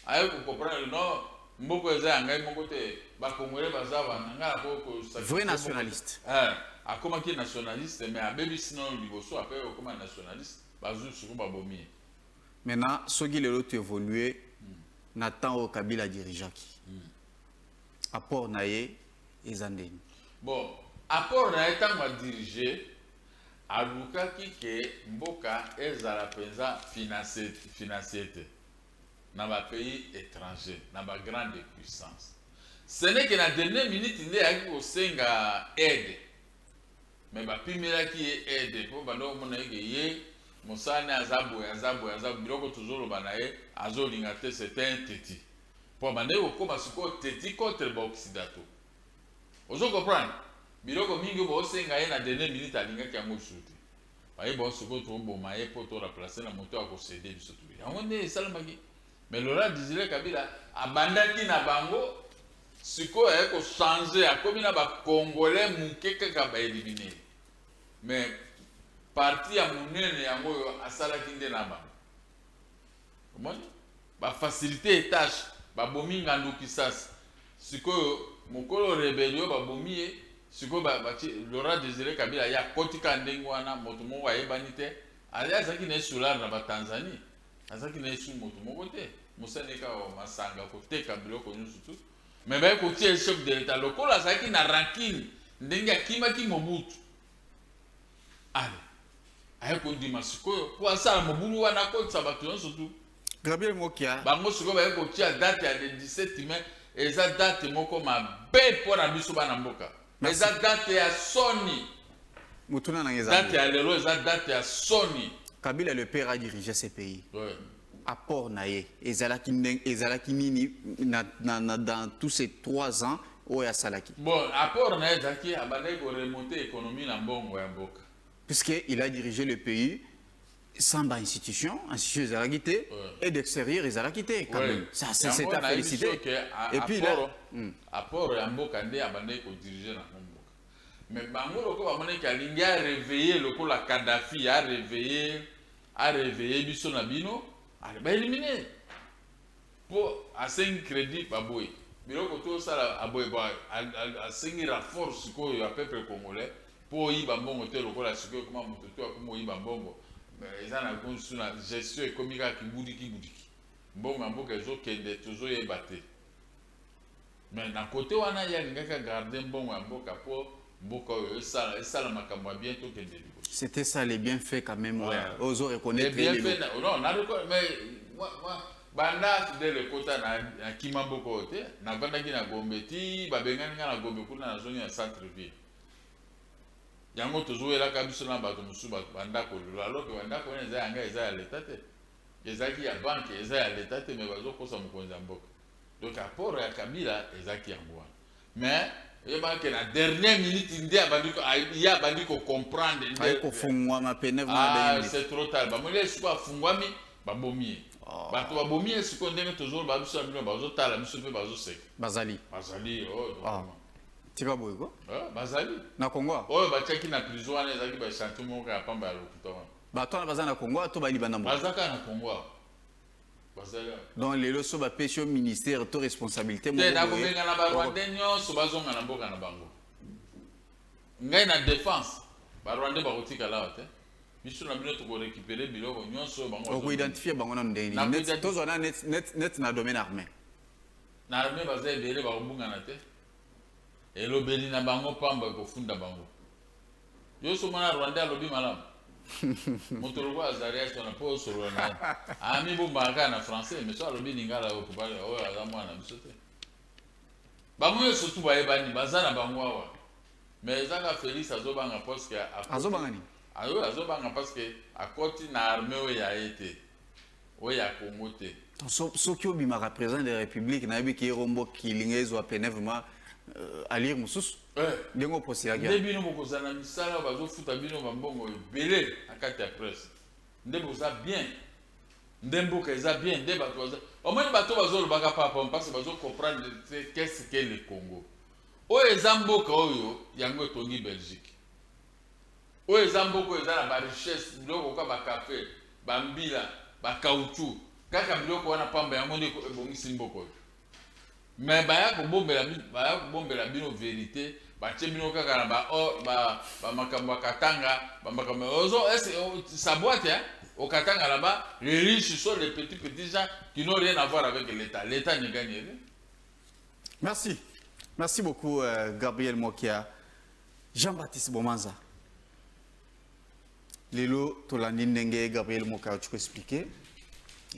Ayo ko comprendre non, mboko eza ngai moko te ba Congolais bazaba nga ko vrai nationaliste. Akoma ki nationaliste mais abebi sinon liboso après comme nationaliste bazu sur ba bomi. Maintenant, ce qui est évolué, Nathan au Kabila dirigeaki. Apport naé et Zandeni. Bon, apport naé tant va diriger, aluka ki ke mboka ezala penza financier dans les pays étrangers, dans les grandes puissances. Ce n'est que dans la dernière minute, il y a une aide. Mais il qui est aide pour que Moussane Azabo, Biloko toujours banaye, Azolinga te c'était un téti. Pour bande au comme suko téti contre l'Occidental. Vous comprenez? Biloko mingi bo senga na dernière minute alinga ki amu chuti. Baye bo suko to bo maye pour to remplacer na moto à céder biso tu. Yangonde salamaki. Mais Laurent Désiré Kabila abandaki na bango suko eko changer akomi na ba Congolais mukeke ka ba éliminer. Mais parti ya munene yango asalaki nde na bango. Comment? Ba faciliter tâche, ba bomi ngandu kisasi. Sikoyo mokolo rebellion ba bomi ye, sikoyo ba Laurent Désiré Kabila ya kotika ndengo wana moto moko ayebani te. Ali azaki na solar na ba Tanzanie. Azaki na su moto moko te. Musaneka o masanga koteka biloko nyusu tu. Mais ba ko tie chef de l'état lokola azaki na rancune ndenge akimaki Mobutu. Allez. Ayeko ndima sikoyo po asala mobulu wana kotsa bato nyonso tu. Gabriel Mokia. Bango sikoyo bayeko tia date ya 17 mai eza date moko mabe po na biso bana mboka. Eza date ya soni. Mutuna na ngeza. Date ya lelo eza date ya soni. Kabila le père a dirigé ce pays. Ouais. Apport naé ezalaki nini dans tous ces 3 ans au ya salaki. Bon, apport naé zaki abandai ko remonter économie na mbongo ya mboka. Puisqu'il a dirigé le pays Samba institution les arachité et d'extérieur les arachité quand même. Ça c'est à féliciter. Et puis là, apport à Mbokande a bandé qu'on dirigeait dans mon boc. Mais Bango loko a bandé qu'Alinga a réveillé le coup la Kadhafi a réveillé Bisso Nabino, a éliminé pour à 5 crédits baboué. Mais là tout ça a boy à 5 renforts quoi il a peuple congolais pour y bambongo tel le coup la sucre comment moto a comment y bambongo. Ils ont la gestion économique qui boudiki. Bon, mais ils ont toujours battu. Mais d'un côté, on a gardé un bon bientôt. C'était ça les bienfaits quand même. Aux autres reconnaître les bienfaits. Non, mais moi, banda de le côté na Kimamboko, na banda qui na Gombeti, babengani na Gombe kuna na zone ya centre ville. Yango toujours là kabiso na bato musu banda ko alors que banda ko eza yanga eza ya l'état te ezaki ya banque eza ya l'état te mais bazo kosa mukonza mboka donc apport ya Kabila ezaki yango mais il y a la dernière minute il y a bandi ko comprendre ko fungwa mapene c'est trop tard ba mole siko fungwami ba bomi bato ba bomi siko ndenge toujours ba biso bino bazo tala biso pe bazo sek bazali oh tika boyko bazali na Congo oyo batiaki na prison wana ezalaki bachantier moko ya pamba ya lokuta wana bato wana baza na Congo to bali bana moko bazaka na Congo bazali donc lelo so bapesi yo ministère to responsabilité moko te nakobenga na barwandais nyonso bazonga na mboka na bango ngai na défense barwandais bakotikala awa te biso na bino tokorécupere biloko nyonso bango okoidentifie bango nano ndenge nini tozwana net na domaine armé na armé baza ebele bakobungana te elobeli na bango pamba kofunda bango yo so mwana Rwanda alobi malamu moto lobo azaria sona po solo na ami bombaka na français mais so alobi lingala ko ba o aza mwana biso te bango yo surtout bayebani baza na bango awa mais ezaka Félix azobanga parce que azobanga ni azobanga parce que akoti na armée oya été oya Congo te soki obimaka président de la République nayebi ki rombo kilingezo apene vraiment à lire mususu ndengo posila kia ndebino bokozana misala bazofuta bino bambongo ebele akati ya presse ndeboza bien ndemboka eza bien nde bato baza omoni bato bazolobaka papa parce que bazo comprendre qu'est-ce que le Congo oyo eza mboka oyo yango etongi Belgique oyo eza mboka eza na barichesse biloko ka bakafe bambila bakauchu kaka biloko wana pamba yango nde ebongisi mboka oyo mais baya ko bombela bino vérité batie bino kaka na ba makambo katanga ba makambo ozo ça boîte hein au katanga là-bas les riches sont les petits gens qui n'ont rien à voir avec l'état ne gagne rien. Merci beaucoup Gabriel Mokia. Jean-Baptiste Bomanza lelo tolandi ndenge Gabriel Mokia tu peux expliquer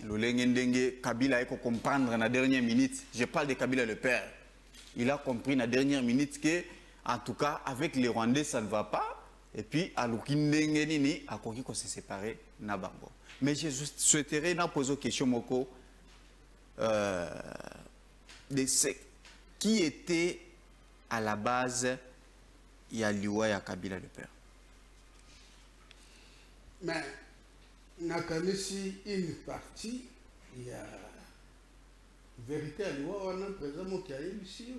le Kabila a comprendre dans la dernière minute. Je parle de Kabila le père. Il a compris dans la dernière minute que, en tout cas, avec les Rwandais, ça ne va pas. Et puis, à l'Ukindengeni, à quoi qu'on se séparer, Nabango. Mais je souhaiterais poser une question, Moko, qui était à la base Yaliwa et Kabila le père? Mais nakanisi une partie il y a vérité à l'Iwa on a présent qui a ici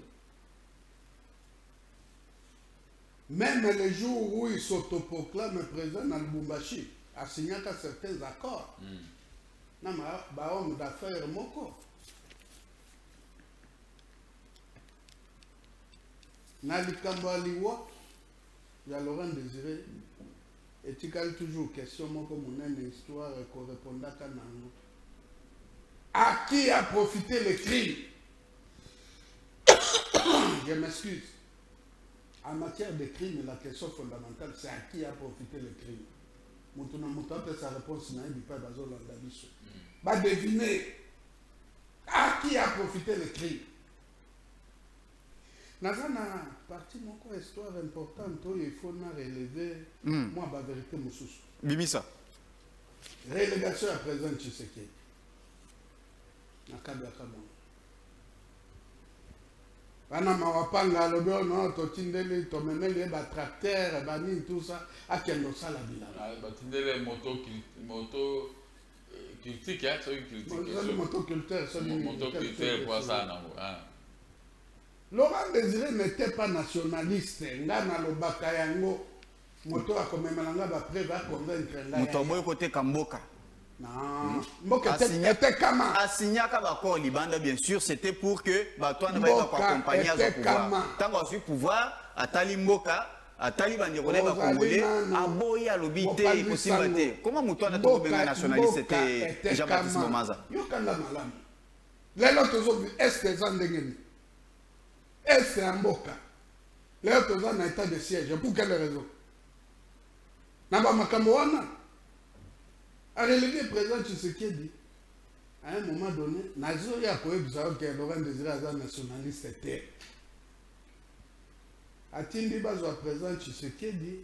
même les jours où ils s'autoproclament présents dans le Lubumbashi a signé certains accords na ba homme d'affaires moko na likambo à l'Iwa il y a Laurent Désiré. Et tu as toujours question, comme une histoire qu'on répondait à Kanango. À qui a profité le crime? Je m'excuse. En matière de crime, la question fondamentale, c'est à qui a profité le crime. Mon peut sa réponse n'a pas d'Abisso. Va deviner à qui a profité le crime. Dans une partie de histoire importante, il faut relever moi la vérité. Bimisa. Relégation à présent Tshisekedi. Bana mawapanga lobi ono totindeli tomemeli ba tracteur ba ni tout ça akendo sala bilala. Ba tindeli moto critique hein, c'est critique. Moto culture, c'est moto culture pour ça non. Laurent Désiré n'était pas nationaliste. Ngana lobaka yango moto akomemelanga ba pré va convaincre là. Moto boy côté Kamboka. Non, Mboka était kama. Asignaka bako libanda bien sûr, c'était pour que Batouane va accompagner à son pouvoir. Tant qu'on suit pouvoir, atali Mboka, atali bandekone ba congolais, aboyi alobité possible. Comment Moutouane a trouvé un nationaliste c'était Jean-Baptiste Bomaza. Yokanda malam. Les autres ont vu est zandengeni. Est Mboka. Les autres ont un état de siège. Pour quelle raison? Naba makambo wana. A relevé le président Tshisekedi, à un moment donné, Nazoya a dit que Laurent Désiré a nationaliste était. A Tindi Bazo a président Tshisekedi,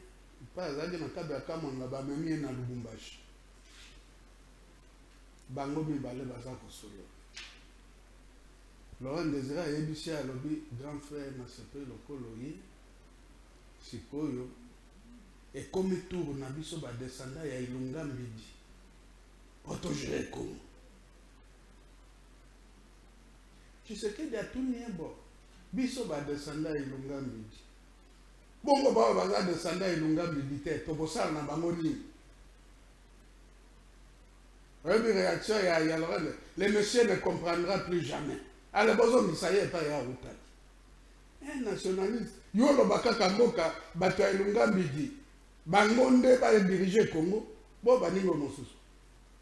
pas à Zadi Makaba Kamon la Bamemi na Lubumbashi. Bango Bibale Baza Kosolo. Laurent Désiré a ébusé à lobby grand frère Nasepe Lokoloyi, Sikoyo, et comme tour Nabiso ba descendant ya Ilunga Mbidi. Autogéré comme. Tu sais qu'il y a tout le bon. Biso va descendre à Ilunga Midi. Bongo va descendre à Ilunga Midi. Tobosa na bangoli. Réaction, le monsieur ne comprendra plus jamais. Alors, besoin ça y est pas ya Outal. Un nationaliste. Yo lo baka kamboka bato ya Ilunga Midi. Bangonde va diriger Congo. Bon baningo mosusu.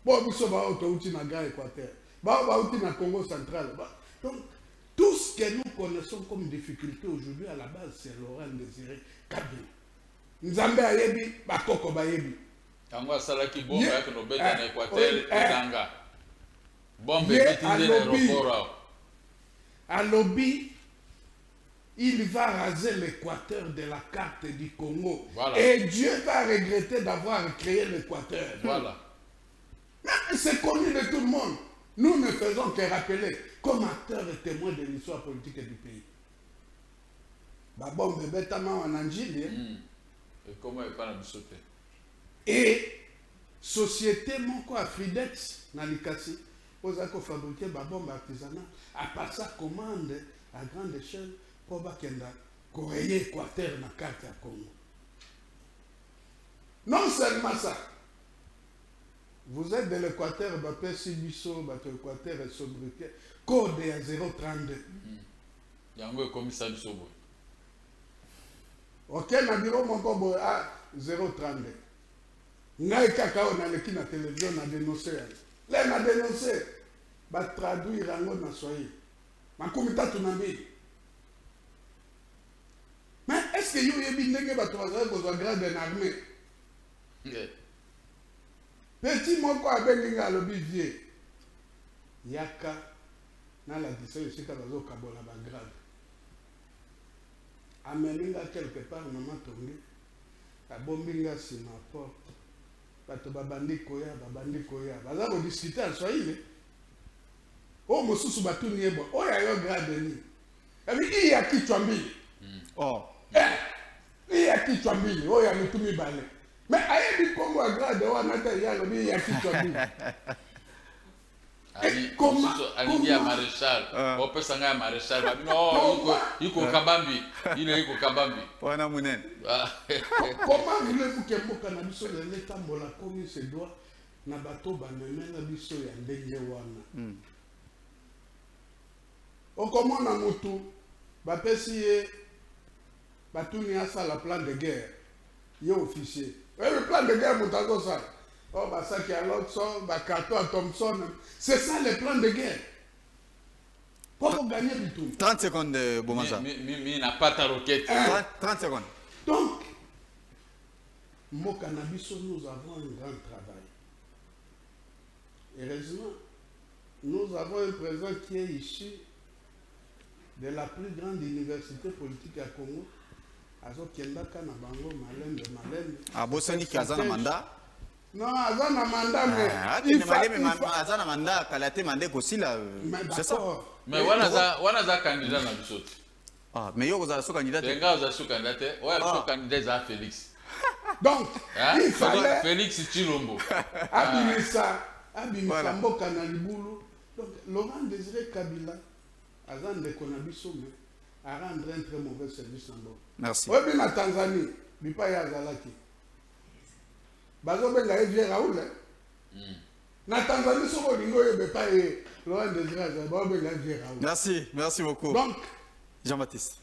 Bon, biso ba auto na gare Équateur. Ba auto na Congo central. Donc, tout ce que nous connaissons comme difficulté aujourd'hui, à la base, c'est Laurent Désiré Kabila. Nzambe ayebi, bakoko bayebi. Tango salaki bombe avec nos bêtes en Équateur et Tanga. Bombe petit l'aéroport. À lobby, il va raser l'Équateur de la carte du Congo. Voilà. Et Dieu va regretter d'avoir créé l'Équateur. Voilà. C'est connu de tout le monde. Nous ne faisons que rappeler comme acteurs et témoins de l'histoire politique du pays. Babon Bebetama en Angile. Et comment il parle de sauter? Et société Moko Afridex, Nalikasi, aux fabriquer babon artisanat, à part ça commande à grande échelle pour Bakenda, Corée Équateur na carte à Congo. Non seulement ça. Vous êtes de l'Équateur, Bapé Sibiso, Bato Équateur et Sobriquet, code à 032. Yango est commissaire du Sobo. Ok, na bureau mon combo à 032. Ngaï Kakao na l'équipe na télévision na dénoncé. Là, na dénoncé. Ba traduire yango na soye. Ma comité tunambi. Mais est-ce que you yebi ndenge ba toza ko grade en armée? Petit moko abengi à l'obivier. Yaka na la disa yosika bazo kabola ba grade. Ameninga quelque part maman tongi. Abombinga sima porte. Bato babandi koya. Baza ko discuter en Swahili. Oh mosusu batuni yebo. Oh ya yo grade ni. Ebi iya kichwa mbili. Oh. Iya kichwa mbili. Oh ya mitumi bale. Mais ayebi Congo a grade wana ya lobi ya kichwa mbili. Comment il a maréchal, on peut s'en aller maréchal. Non, il faut kabambi, il est kabambi. Wana munen. Comment voulez-vous que Mboka na biso de l'état mola comme se doit na bato banene na biso ya ndenge wana. On comment na mutu ba pesi batuni asa la plan de guerre. Ye officier. Le plan de guerre mutazo ça. Oh, bah ça qui a l'autre, bah Kato à Thompson. C'est ça le plan de guerre. Pour gagner du tout. 30 secondes, Bomaza. Mais n'a pas ta roquette. 30 secondes. Donc, Mokanabiso, nous avons un grand travail. Heureusement, nous avons un président qui est issu de la plus grande université politique à Congo. Azo Kendaka na bango Malembe. Ah, Bossani qui a un mandat. Non, Azana mandat, mais il faut Azana mandat, Kalate mandé aussi là. C'est ça. Mais Wanaza candidat na bisoti. Ah, mais yo, vous avez candidat. Les gars, vous avez candidat. Ouais, vous candidat à Félix. Donc, il fallait... Félix Chilombo. Abimisa Mboka na Libulu. Donc, Laurent Désiré Kabila, Azan de Konabiso, a rendu un très mauvais service en Mboka. Merci. Oui, mais en Tanzanie, il n'y a pas Yazalaki. Bazo Benga est vieux Raoul. Na Tanzanie, ce qu'on dit, il n'y a pas Laurent Désiré Kabila, vieux Raoul. Merci, merci beaucoup. Donc, Jean-Baptiste.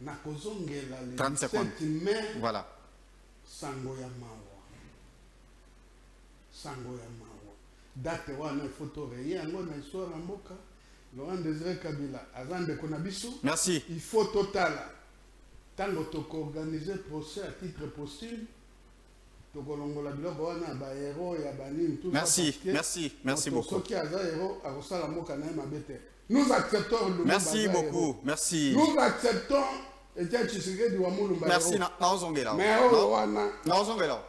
Na Kozongela, le 30 secondes. 17 mai, Voilà. Sango ya Mawa. Sango ya Mawa. Date wana photo reye yango na histoire ya mboka. Laurent Désiré Kabila azan de Konabiso. Merci. Il faut total. Tango toko organiser procès à titre posthume. Toko longola biloko wana ba héros ya banim tout merci, ça. Merci beaucoup. Soki aza héros akosala mboka na mabete. Nous acceptons le Merci beaucoup. Merci. Nous acceptons Etienne Tshisekedi wa Mulumba. Merci na ozongela. Mais wana na ozongela.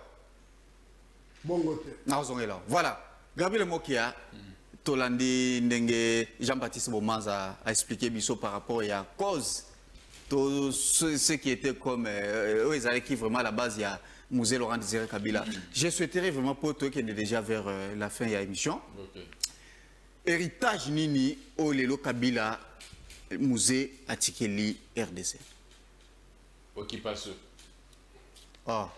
Bongote. Na ozongela. Voilà. Gabriel Mokia Tolandi ndenge Jean-Baptiste Bomanza a expliqué biso par rapport à cause tout ce qui était comme qui vraiment à la base il y a Musée Laurent Désiré Kabila. Je souhaiterais vraiment pour toi qui est déjà vers la fin de l'émission. Okay. Héritage nini au lelo Kabila Musée Atikeli RDC. Occupation. Ah.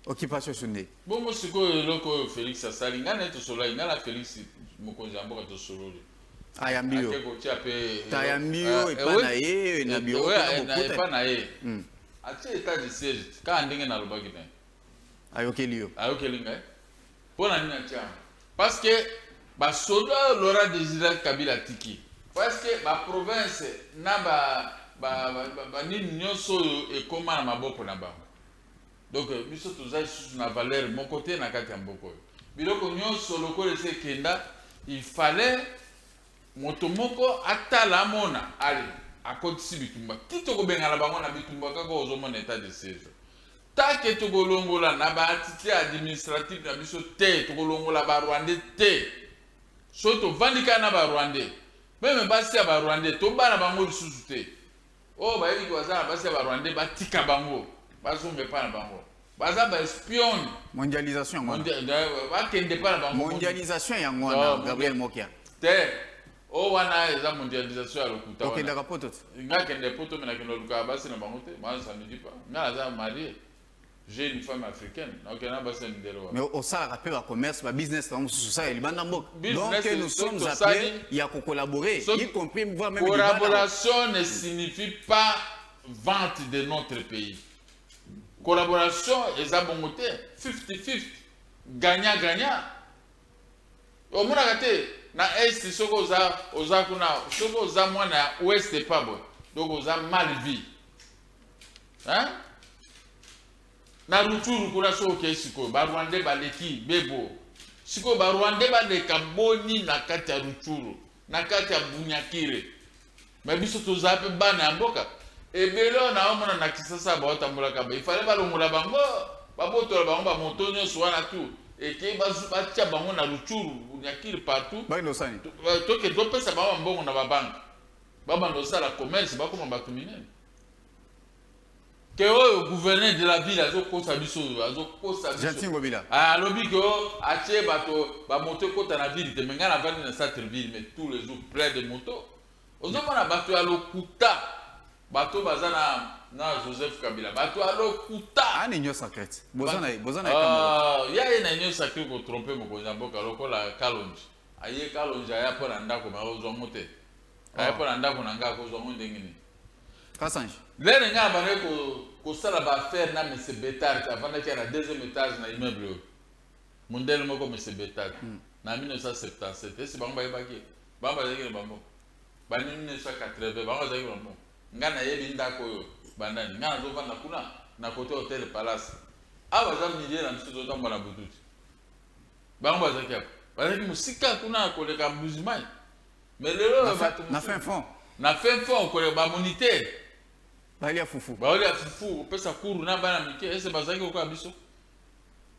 Occupation sonné. Bon, moi, c'est quoi le Félix Assali? Il y a un Félix Mokonzambo à Tosolo. Ayambio. Tayambio et Panaye, Nabio. Et Panaye. Ati état de siège. Quand on est dans le bagage. Ayokelio. Ayokelinga. Pour la nuit, parce que ba soldat Laurent Désiré Kabila tiki. Parce que ma province na ba ni nyonso et comment na maboko na ba. Donc biso tozali sous na valeur mon côté na kati ya mboko. Biloko nyonso lokole se kenda, il fallait moto moko atala mona ali akotisi bitumba. Kitoko bengala bango na bitumba kaka ozomona état de siège. Take tokolongola na ba attitude administrative na biso te tokolongola ba Rwandais te. Soto vandika na ba Rwandais. Même basi ya ba Rwandais to bana bango lisusu te. Oh ba yebi ko za basi ya ba Rwandais batika bango. Bazombe pa na bango. Baza ba espion. Mondialisation ngwana. Ba kende pa na bango. Mondialisation ya ngwana Gabriel Mokia. Te. Oh wana eza mondialisation ya lokuta wana. OK ndaka poto. Nga kende poto mena kende luka basi na bango te. Moi ça me dit pas. Nga za marié. J'ai une femme africaine. Donc on a basi ndelo. Mais au ça rappelle le commerce, le business dans ça et libanda mbok. Donc nous sommes appelés il y a collaborer, y compris voir même collaboration ne signifie pas vente de notre pays. Collaboration est à bon côté, 50-50, gagnant-gagnant. Au moins, na est soko za kuna soko za mwana ouest pas bon. Donc oza mal vie. Hein? Na ruturu kuna soko kesiko ba Rwandais ba leki bebo. Siko ba Rwandais ba de kaboni na kati ya ruturu, na kati ya Bunyakire. Mais biso toza pe bana mboka. Et belo na omona na kisasa ba otambola kaba. Il fallait ba longola bango, ba botola bango ba montonyo swana tout. Et que ba tia bango na ruturu, Bunyakire partout. Ba inosani. To ke do pesa ba mbongo na ba banque. Ba bando sala commerce ba koma ba tumine. Que le gouverneur de la ville a kosa biso, Gentil Bila. Ah, lobi ko atie bato ba moto kota na ville, te menga na vandi na cette ville mais tous les jours plein de motos. Ozomona bato ya lokuta. Bato bazana na Joseph Kabila. Bato ya lokuta. Ah ni nyo secret. Bozana ya na nyo secret ko tromper mo ko nyamboka lokola Kalonji. Aye Kalonji aya pona ndako ma ozongo te. Aya pona ndako na nga ko zongo ndengini. Kasanji. L'année dernière, on a fait M. Bétard, avant qu'il y ait un deuxième étage dans l'immeuble. Mon dernier mot comme M. Bétard, en 1977. Et c'est bon, bah, bah, 1980, bah, ngana yebi ndako yo bandani ngana zo vanda kuna na côté hôtel Palace aba za milier na msuzo za mwana bututi bango bazaki hapo bazaki musika kuna koleka mbuzimai mais lelo na fin fond koleka ba moniteur bali ya fufu pesa kuru na bana mike ese bazaki ko biso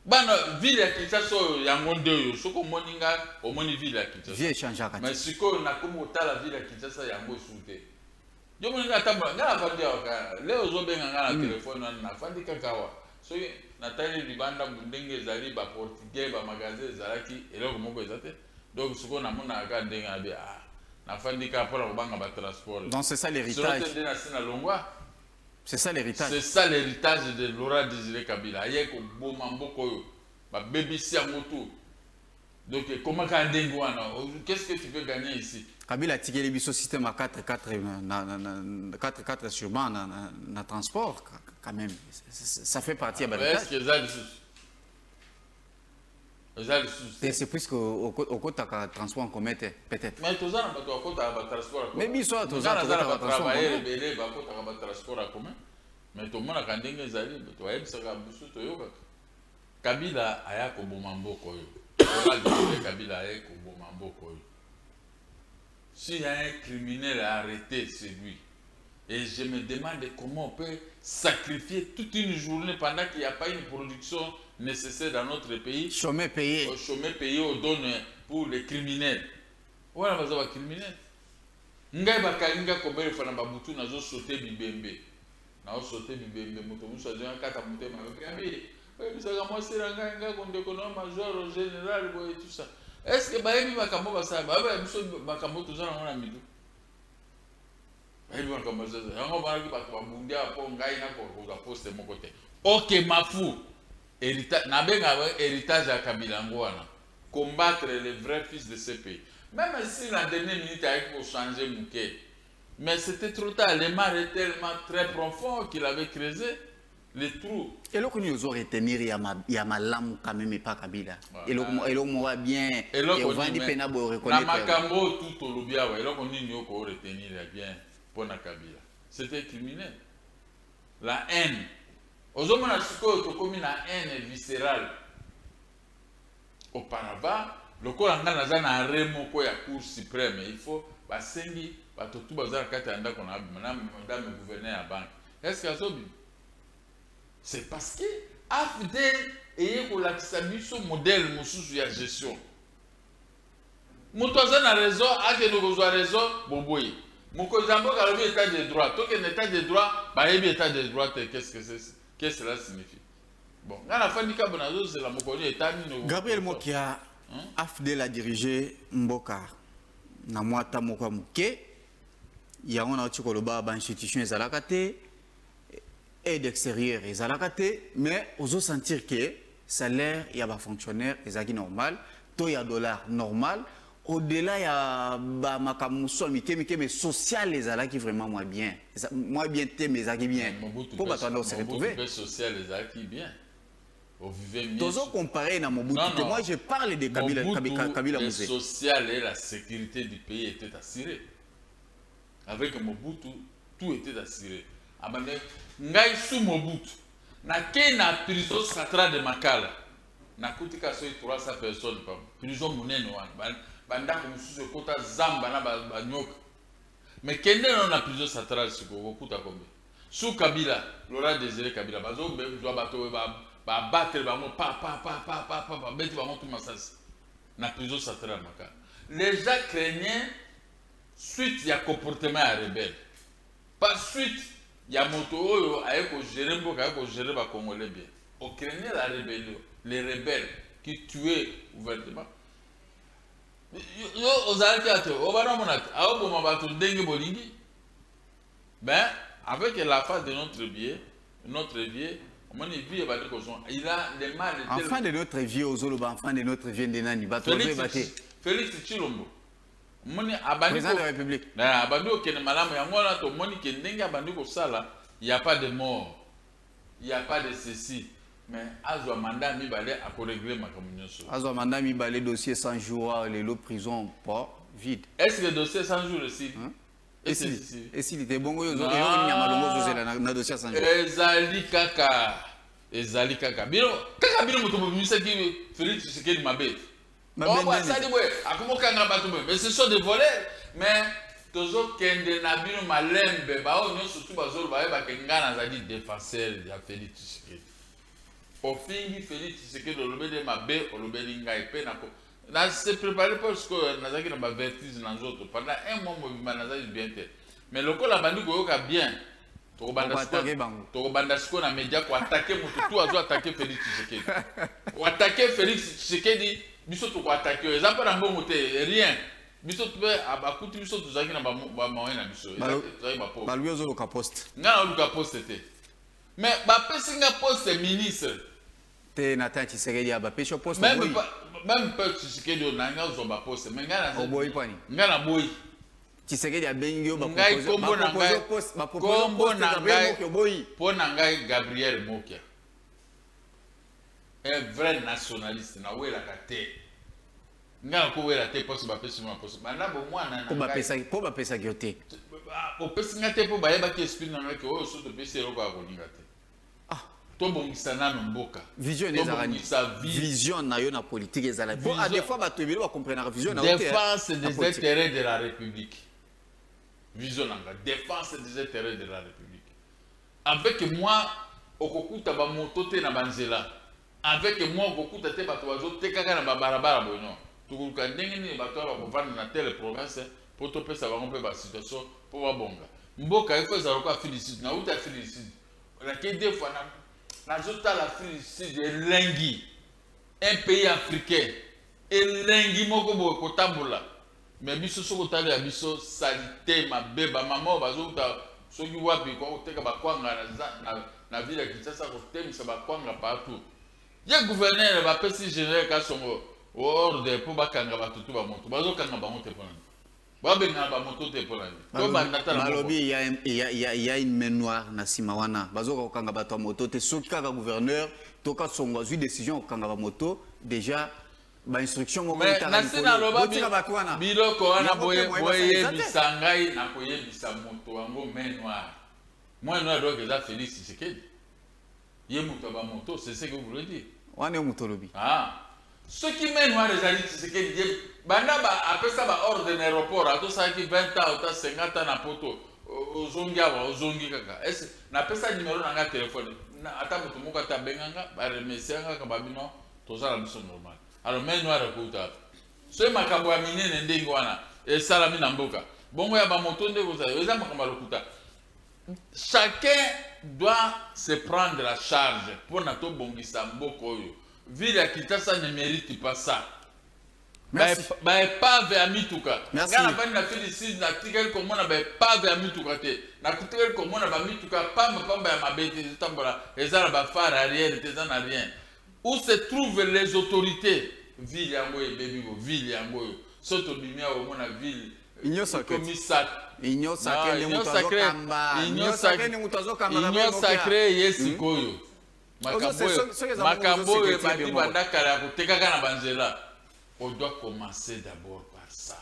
bana ville ya Kinshasa ya ngonde yo soko moninga omoni ville ya Kinshasa vie changeaka mais siko na komo tala ville ya Kinshasa ya ngo sute Je me dis à table, la fandi à les ozobenga na téléphone na fandi kakawa. So natali libanda mundenge zali ba portugais ba magasin zalaki eloko moko ezate. Donc ce qu'on a mon aga ndenga bi na fandi ka pour banga ba transport. Donc c'est ça l'héritage. C'est ça l'héritage. C'est ça l'héritage de Laurent Désiré Kabila. Ayeko boma mboko ba baby si amoto. Donc comment quand qu'est-ce que tu peux gagner ici? Kabila a tiré les système à 4-4 sûrement dans transport quand même. Ça fait partie de est-ce que c'est plus qu'au côté de transport en commun peut-être. Mais tout ça, on va transport. Mais bien sûr, tout ça, travailler, transport en commun. Mais tout le monde a quand même des alliés. Tu vois, ça va boucher Toyota. Kabila a Kobomambo Koyo. Kabila a Kobomambo Koyo. S'il y a un criminel à arrêter, c'est lui. Et je me demande comment on peut sacrifier toute une journée pendant qu'il n'y a pas une production nécessaire dans notre pays. Chômeur payé. Chômeur payé au donne pour les criminels. Voilà, vous avez criminels. Ngai bakalinga kobele fana babutu nazo sauter bibembe. Nazo sauter bibembe moto muso azo kata mutema bakambi. Bisaka moi c'est nga konde kono major général et tout ça. Est-ce que bayebi bakambo basaba ba biso bakambo tozana ngona midu? Bayebi bakambo ça. Yango baraki bakabundia po ngai na ko poste mon côté. OK mafu. Héritage nabenga héritage à Kabila ngwana. Combattre les vrais fils de ce pays. Même si la dernière minute a été pour changer Mouké. Mais c'était trop tard. Le mal est tellement très profond qu'il avait creusé les trous. Et là, nous aurait retenir, il y a ma lame quand même, et pas Kabila. Et là, on va bien. Et là, on va dire que on reconnaît. Namakambo, tout au Lubia, et là, on dit qu'on retenir bien pour Kabila. C'était criminel. La haine. Aux hommes, on a commis la haine viscérale. Auparavant, le corps en Ghana na remoko ya Cour suprême, il faut basengi batotu bazala kati anda qu'on a madame gouverneur à banque. Est-ce que ça c'est parce que AFDEL est pour la biso modèle mususu ya gestion. Moto na raison, a que nous avons raison, boboyi. Moko zambo kalobi état de droit. Toi que l'état de droit, ba yebi état de droit, qu'est-ce que cela signifie? Bon, dans la fin du cas, c'est la Mokoni état ni Gabriel Mokia AFDEL a dirigé Mboka na mwata moko muke ya on a chikoloba ba institution ezalakate et d'extérieur ezalakate mais ozo sentir que salaire ya ba fonctionnaire ezaki normal to ya dollar normal au-delà ya ba makamuso mike mais social ezalaki vraiment moins bien te mais ezalaki bien pour ba tanda se retrouver social ezalaki bien. Tous comparé à Mobutu. Non. Moi, je parle de Kabila le social et la sécurité du pays étaient assurés. Avec Mobutu, tout était assuré. Ngai sous Mobutu, na prison sacra de Makala, na kutika so 300 personnes, prison monene wana, banda comme sous kota zamba na banyoka. Mais kende na prison sacra siko kuta kombe. Sous Kabila, Laurent Désiré Kabila, bazo doit bato battre tout massas na prison centrale Maka. Les gens craignaient suite ya comportement à rebelle. Par suite ya moto oyo ayeko gérer mboka ayeko gérer ba congolais bien. On craignait la rébellion, les rebelles qui tuaient ouvertement. Yo ozalaki ato obana monaka aoboma bato ndenge bolingi. Ben avec la face de notre vie il a les mal. Enfant de notre vieux aux Zoloba, enfant de notre vieux Ndenani, Félix Tshilombo. Président de la République. Il n'y a pas de mort. Il n'y a pas de ceci. Mais Azwa Manda Mibale a régler ma communion. Azwa Manda Mibale dossier 100 jours, les lots prison pas vide. Est-ce que le dossier 100 jours aussi? Et s'il était bon, il y a un dossier 100 jours. Ezali kaka. Bino, kaka bino moto mobimisa ki Félix Tshisekedi mabe. Mais ce sont des voleurs. Mais tozo kende na bino malembe ba o nyoso tu bazolo ba ba kengana zadi défenseur ya Félix Tshisekedi. Ofingi Félix Tshisekedi olobede mabe olobedi ngai pe nako. Na se préparer parce que nazaki na ba vertige na nzoto pendant un mois mobima nazaki bien te. mais le coup la bandi koyoka bien to banda siko na média ko attaquer moto tout azo attaquer Félix Tshisekedi ko attaquer Félix Tshisekedi biso to ko attaquer exemple na mbongo te rien biso to abakuti biso to zaki na ba moyen na biso zaki ba po ba lui ozo ka poste nga na ka poste te mais ba pesinga poste ministre te na ta Tshisekedi ba pesho poste même pas Tshisekedi na nga zo ba poste mais nga na boy pani nga na boy Tshisekedi a bengi yo ba kombo na ngai po na ngai Gabriel Mokia un vrai nationaliste na wela kate nga ko wela te poste ba pesi mo poste bana bo mwana na po ba pesa kyote o pesi ngate po ba yeba ki esprit na ngai ko so to pesi ro ko kolinga te to bongisa na mboka vision vision na yo na politique ezala bon à des fois ba to ebelo ba comprendre vision na défense des intérêts de la République. Vision nanga, défense des intérêts de la République. Avec moi, okokuta ba motote na banzela. Avec moi, okokuta te bato bazo te kaka na barabara bono. Tukuka ndenge ni bato ba kovanda na telle province pour to pesa ba ngompe ba situation pour ba bonga. Mboka ifo za ko félicite na uta félicite. La ke des fois na zota la félicite elengi. Un pays africain elengi moko bo ko tambula. Mais biso soko tali ya biso salite mabeba mama bazuta soki wapi kwa uteka bakwanga na ville ya Kinshasa ko temisa bakwanga partout. Ya gouverneur ba pesi général ka songo ordre pour bakanga batutu ba moto bazokanga ba moto pona. Ba benga ba moto te pona. Ko ba natala malobi il y a une main noire na simawana bazoka kanga bato moto te soki kaka gouverneur toka songo azui décision kanga ba moto déjà ba instruction mo mais nasina loba biloko wana boye bisangai na koyebisa moto wango main noire moi noir donc eza Félix Tshisekedi ye moto ba moto c'est ce que vous voulez dire wana moto lobi ce qui main noire ezali Tshisekedi banda ba apesa ba ordre na aéroport ato saki 20 ans ou 50 ans na poto ozongi awa ozongi kaka est na pesa numéro na nga téléphone ata moto moko ata benganga ba remercier nga ka babino tozala biso normal. Alors, mais nous avons ce makambo ya minene ndenge wana esalami na mboka bongo ya bamoto ndenge ozala eza makambo lokuta chacun doit se prendre la charge pour na to bongisa mboka oyo ville ya Kinshasa ne mérite pas ça ba epave ya mituka ngana bani na félicite na tikeli komona ba epave ya mituka te na tikeli komona ba mituka pamba ya mabete etambola ezala ba phare arrière te za na rien. Où se trouvent les autorités? Ville yangoyo bebigo, ville yangoyo. Soto bimia au mona ville. Igno sacré yesikoyo. Makambo e badi bandakara ya kotekaka na banzela. On doit commencer d'abord par ça.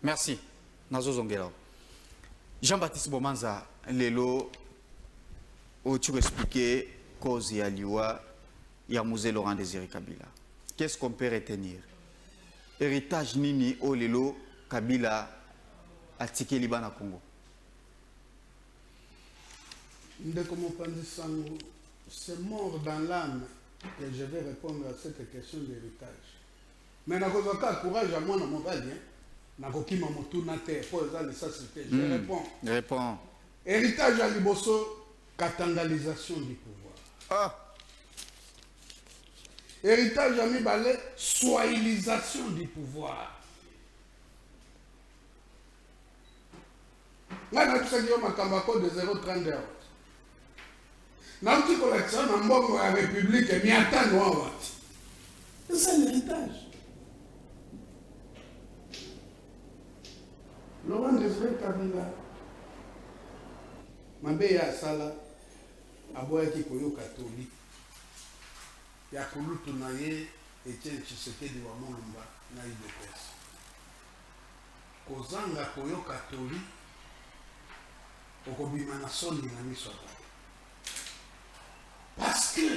Merci. Nazo zongela. Jean-Baptiste Bomanza lelo tu expliquer cause ya liwa ya Musée Laurent Désiré Kabila. Qu'est-ce qu'on peut retenir? Héritage nini o lelo Kabila a tiké Liban à Congo. C'est mort dans l'âme que je vais répondre à cette question d'héritage. Mais n'a pas courage à moi dans mon valien. N'a pas qui m'a monté terre pour les sociétés. Je réponds. Réponds. Héritage à Liboso, katangalisation du pouvoir. Ah. Héritage à Mibale, soilisation du pouvoir. Là, nous avons un cambako de 0,30 €. Nous avons une collection dans la République et nous avons c'est l'héritage. Laurent Désiré Kabila, Mabeya Sala, Aboyaki Koyo catholique. Ya kulutu na ye Etienne Tshisekedi wa Mulumba na IDPS. Kozanga koyo katoli okobima na soni na miso ta. Parce que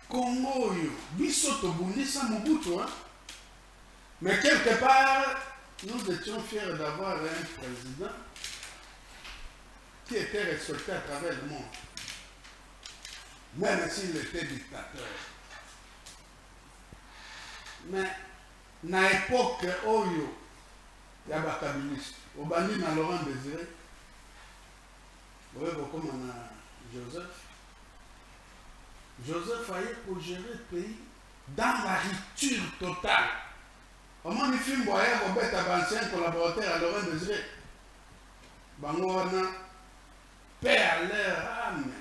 Congo yo biso tobundisa Mobutu hein. Mais quelque part nous étions fiers d'avoir un président qui était respecté à travers le monde. Même s'il était dictateur. Mais, à l'époque, il y a des kabilistes. au bandit na Laurent Désiré, comme on a Joseph. Joseph a eu pour gérer le pays dans la rupture totale. Comment les films voyaient Robert Abancien, collaborateur à Laurent Désiré? Bangoana, paix à leur âme.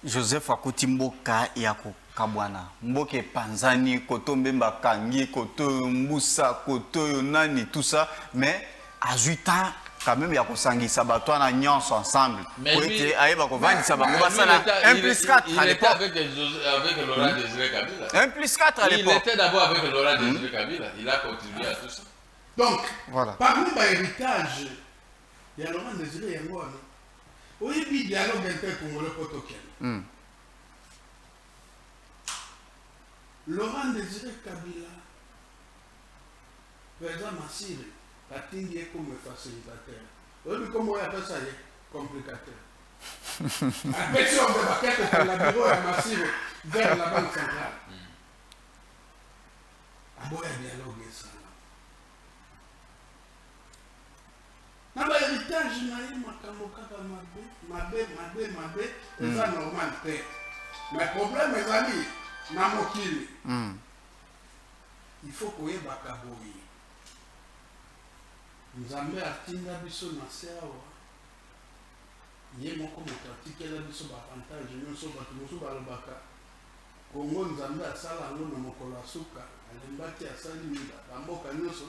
Joseph akuti mboka ya kokabwana mboka panzani koto mbemba kangi koto mbusa koto nani tout ça mais à 8 ans quand même ya kosangisa bato na nyonso ensemble pour être ayeba ko vandisa bango basala 1 plus 4 à l'époque avec Laurent Désiré Kabila 1 plus 4 à l'époque il était d'abord avec Laurent Désiré Kabila il a contribué à tout ça donc voilà parmi l'héritage il y a Laurent Désiré Yango. Oui, puis dialogue inter-congolais potoken. Laurent Désiré Kabila, président Massiri, a tingé comme facilitateur. Oui, comment on appelle ça, complicateur. Après, si on veut que le bureau est Massiri vers la Banque centrale. Aboya dialogue ça. Na ba héritage na ye makambo kaka mabe eza normal te mais problème ezali na mokili il faut koyebaka boye nzambe atinda biso na se awa ye moko moto atikela biso baavantage nyonso bato mosusu balobaka kongo nzambe asala yango na mokolo ya suka alembaki asali mida bamboka nyonso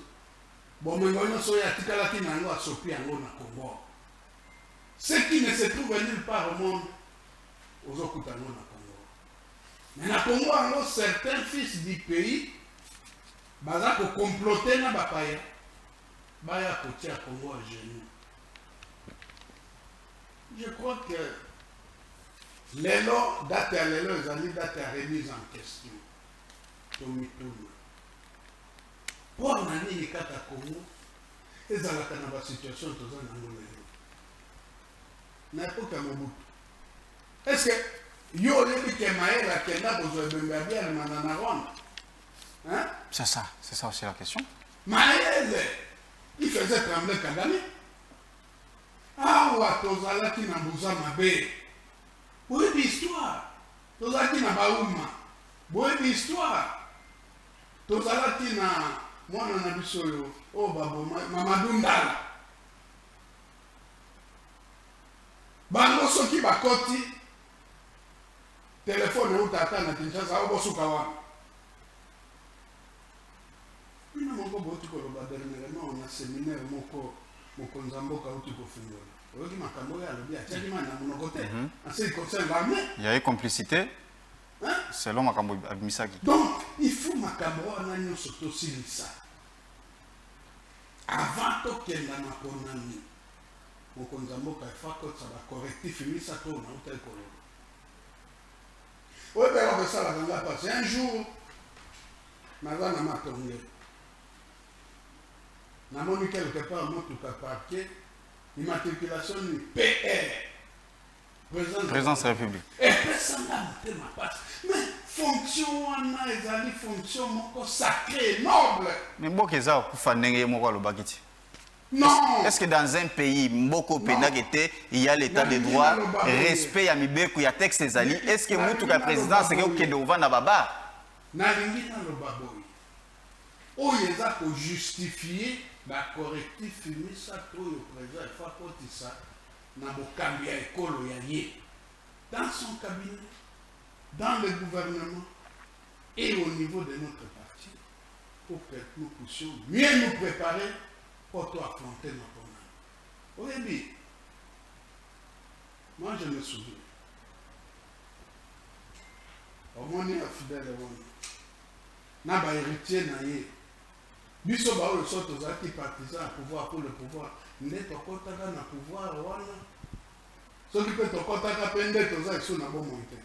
bomengo nyonso oyo atikalaki na yango asopi yango na Congo. Ce qui ne se trouve nulle part au monde ozokuta yango na Congo. Mais na Congo yango certains fils du pays baza kokomplote na bapaya baya kotia Congo à genoux. Je crois que lelo date ya lelo ezali date ya remise en question tomituna. Pour en aller les quatre à Congo, ils ont la situation de n'importe quel est-ce que yo les qui maïs la kenda besoin de bien le mananaron? Hein? C'est ça aussi la question. Maël, il faisait trembler Kagame. Ah, ou à Tozala qui n'a besoin ma bé. Oui, l'histoire. Tozala qui n'a pas ouma. Oui, l'histoire. Tozala qui n'a. Moi, on a vu ça, oh, Babo, Mamadou Ndala. Bango soki bakoti, téléphone ou tata na Kinshasa, ou bosuka wana. Mina moko boti koloba dernièrement, on a séminaire moko nzamboka uti kofungola. Oyoki makambo ya lobi atiaki mana monoko te. En ce qui concerne l'armée. Il y a eu complicité. Selon makambo abimisaki. Donc, il faut makambo wana nyonso tosilisa. Avant tokenda na konami, mokonzi mboka efakotisa bacorrectif misato na uta ekoloba. Oyo mpe bakosala kanga pasi un jour naza na matonge namoni quelque part motuka parquet immatriculation ni PR Présidence République. epesanga motema pasi mais fonction wana ezali fonction moko sacrée noble. Mais mboka eza kufa ndenge moko alobaki ti. Non. Est-ce que dans un pays mboko pena kete il y a l'état de droit, respect ya mibeko ya texte ezali, est-ce que mutuka présidence ke okende ovanda baba? Nalingi na lobaboyi. Oyo eza ko justifier ba correctif misato yo président efakotisa na bokambi ya ekolo ya ye dans son cabinet, dans le gouvernement et au niveau de notre parti pour que nous puissions mieux nous préparer pour affronter notre monde. Au début, moi je me souviens, au moins il y a fidèle n'a pas héritier naïe. Biso ba o soto zaki partisan pouvoir pour le pouvoir. N'est pas kotaka na pouvoir wana. Ce qui peut te kotaka pende toza iso na bon monte.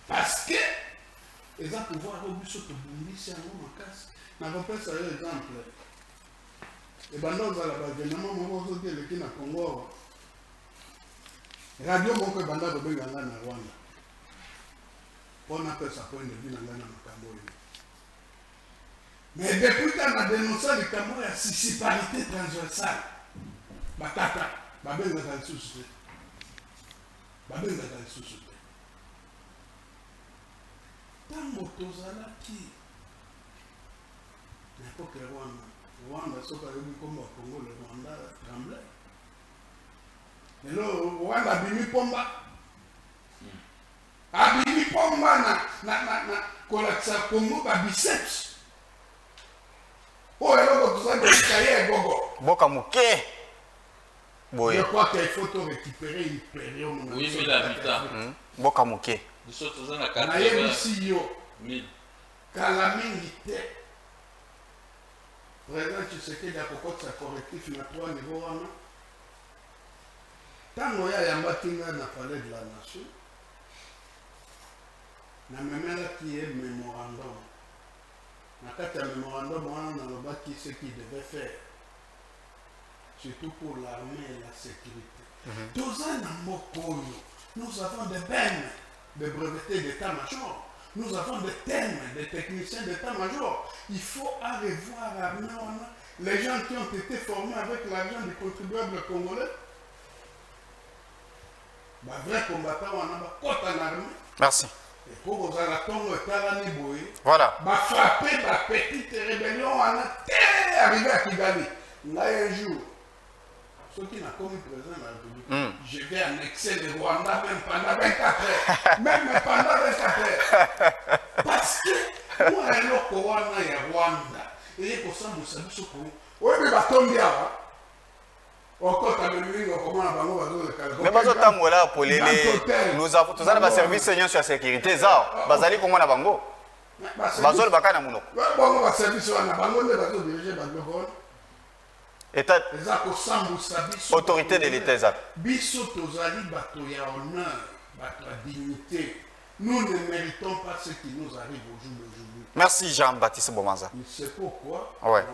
Parce que les pouvoir au biso to bundisi yango makasi. Na kopesa yo exemple. Et bando za la gouvernement moko zote le kina Congo. Radio moko banda ko benga na Rwanda. On appelle ça point de vue na makambo. Mais depuis qu'on a dénoncé le Cameroun, il y a sisparité transversale. Batata, babenga dans le sous-souté. Babenga dans le sous-souté. Tango tozalaki n'importe Rwanda soki ayobi kombo ya Congo le Rwanda tremblait. Lelo Rwanda abimi pomba. Abimi pomba na kolakisa Congo ba biceps. Oh eloko tozalaki kaye gogo. Boka muke. Je crois qu'il faut te récupérer une période. Oui, 1000 habitants. Boka muke. nayebisi yo kala mingi te président Tshisekedi akokotisa correctif na 3 niveau wana ntango ya yambaki ngai na palais de la nation namemelaki ye mémorandum na kati ya mémorandum wana nalobaki ce qu'il devait faire surtout pour l'armée et la sécurité toza na mboka oyo nous avons des peines de breveté d'état-major. Nous avons des thèmes, des techniciens d'état-major. Il faut aller voir les gens qui ont été formés avec l'argent du contribuable congolais. Bah, vrai combattant, on a pas en armée. Merci. Et pour vous aller voilà. Bah, frapper la petite rébellion, on a arrivé à Kigali. Là, un jour, ceux qui n'ont commis président de la République, je vais annexer le Rwanda même pendant 24 heures. Même pendant 24 heures. Parce que moi, je suis au Rwanda. Et je suis au Rwanda. Oui, mais je suis au Rwanda. Mais bazo tambola pour les nous avons tous les services seniors sur la sécurité ça bazali comment na bango bazol bakana muno bango service wana bango ne bazo diriger bango État, autorité de l'État, exact. Biso tozali bato ya honneur, bato ya dignité. Nous ne méritons pas ce qui nous arrive aujourd'hui. Merci Jean-Baptiste Bomanza. C'est pourquoi ouais.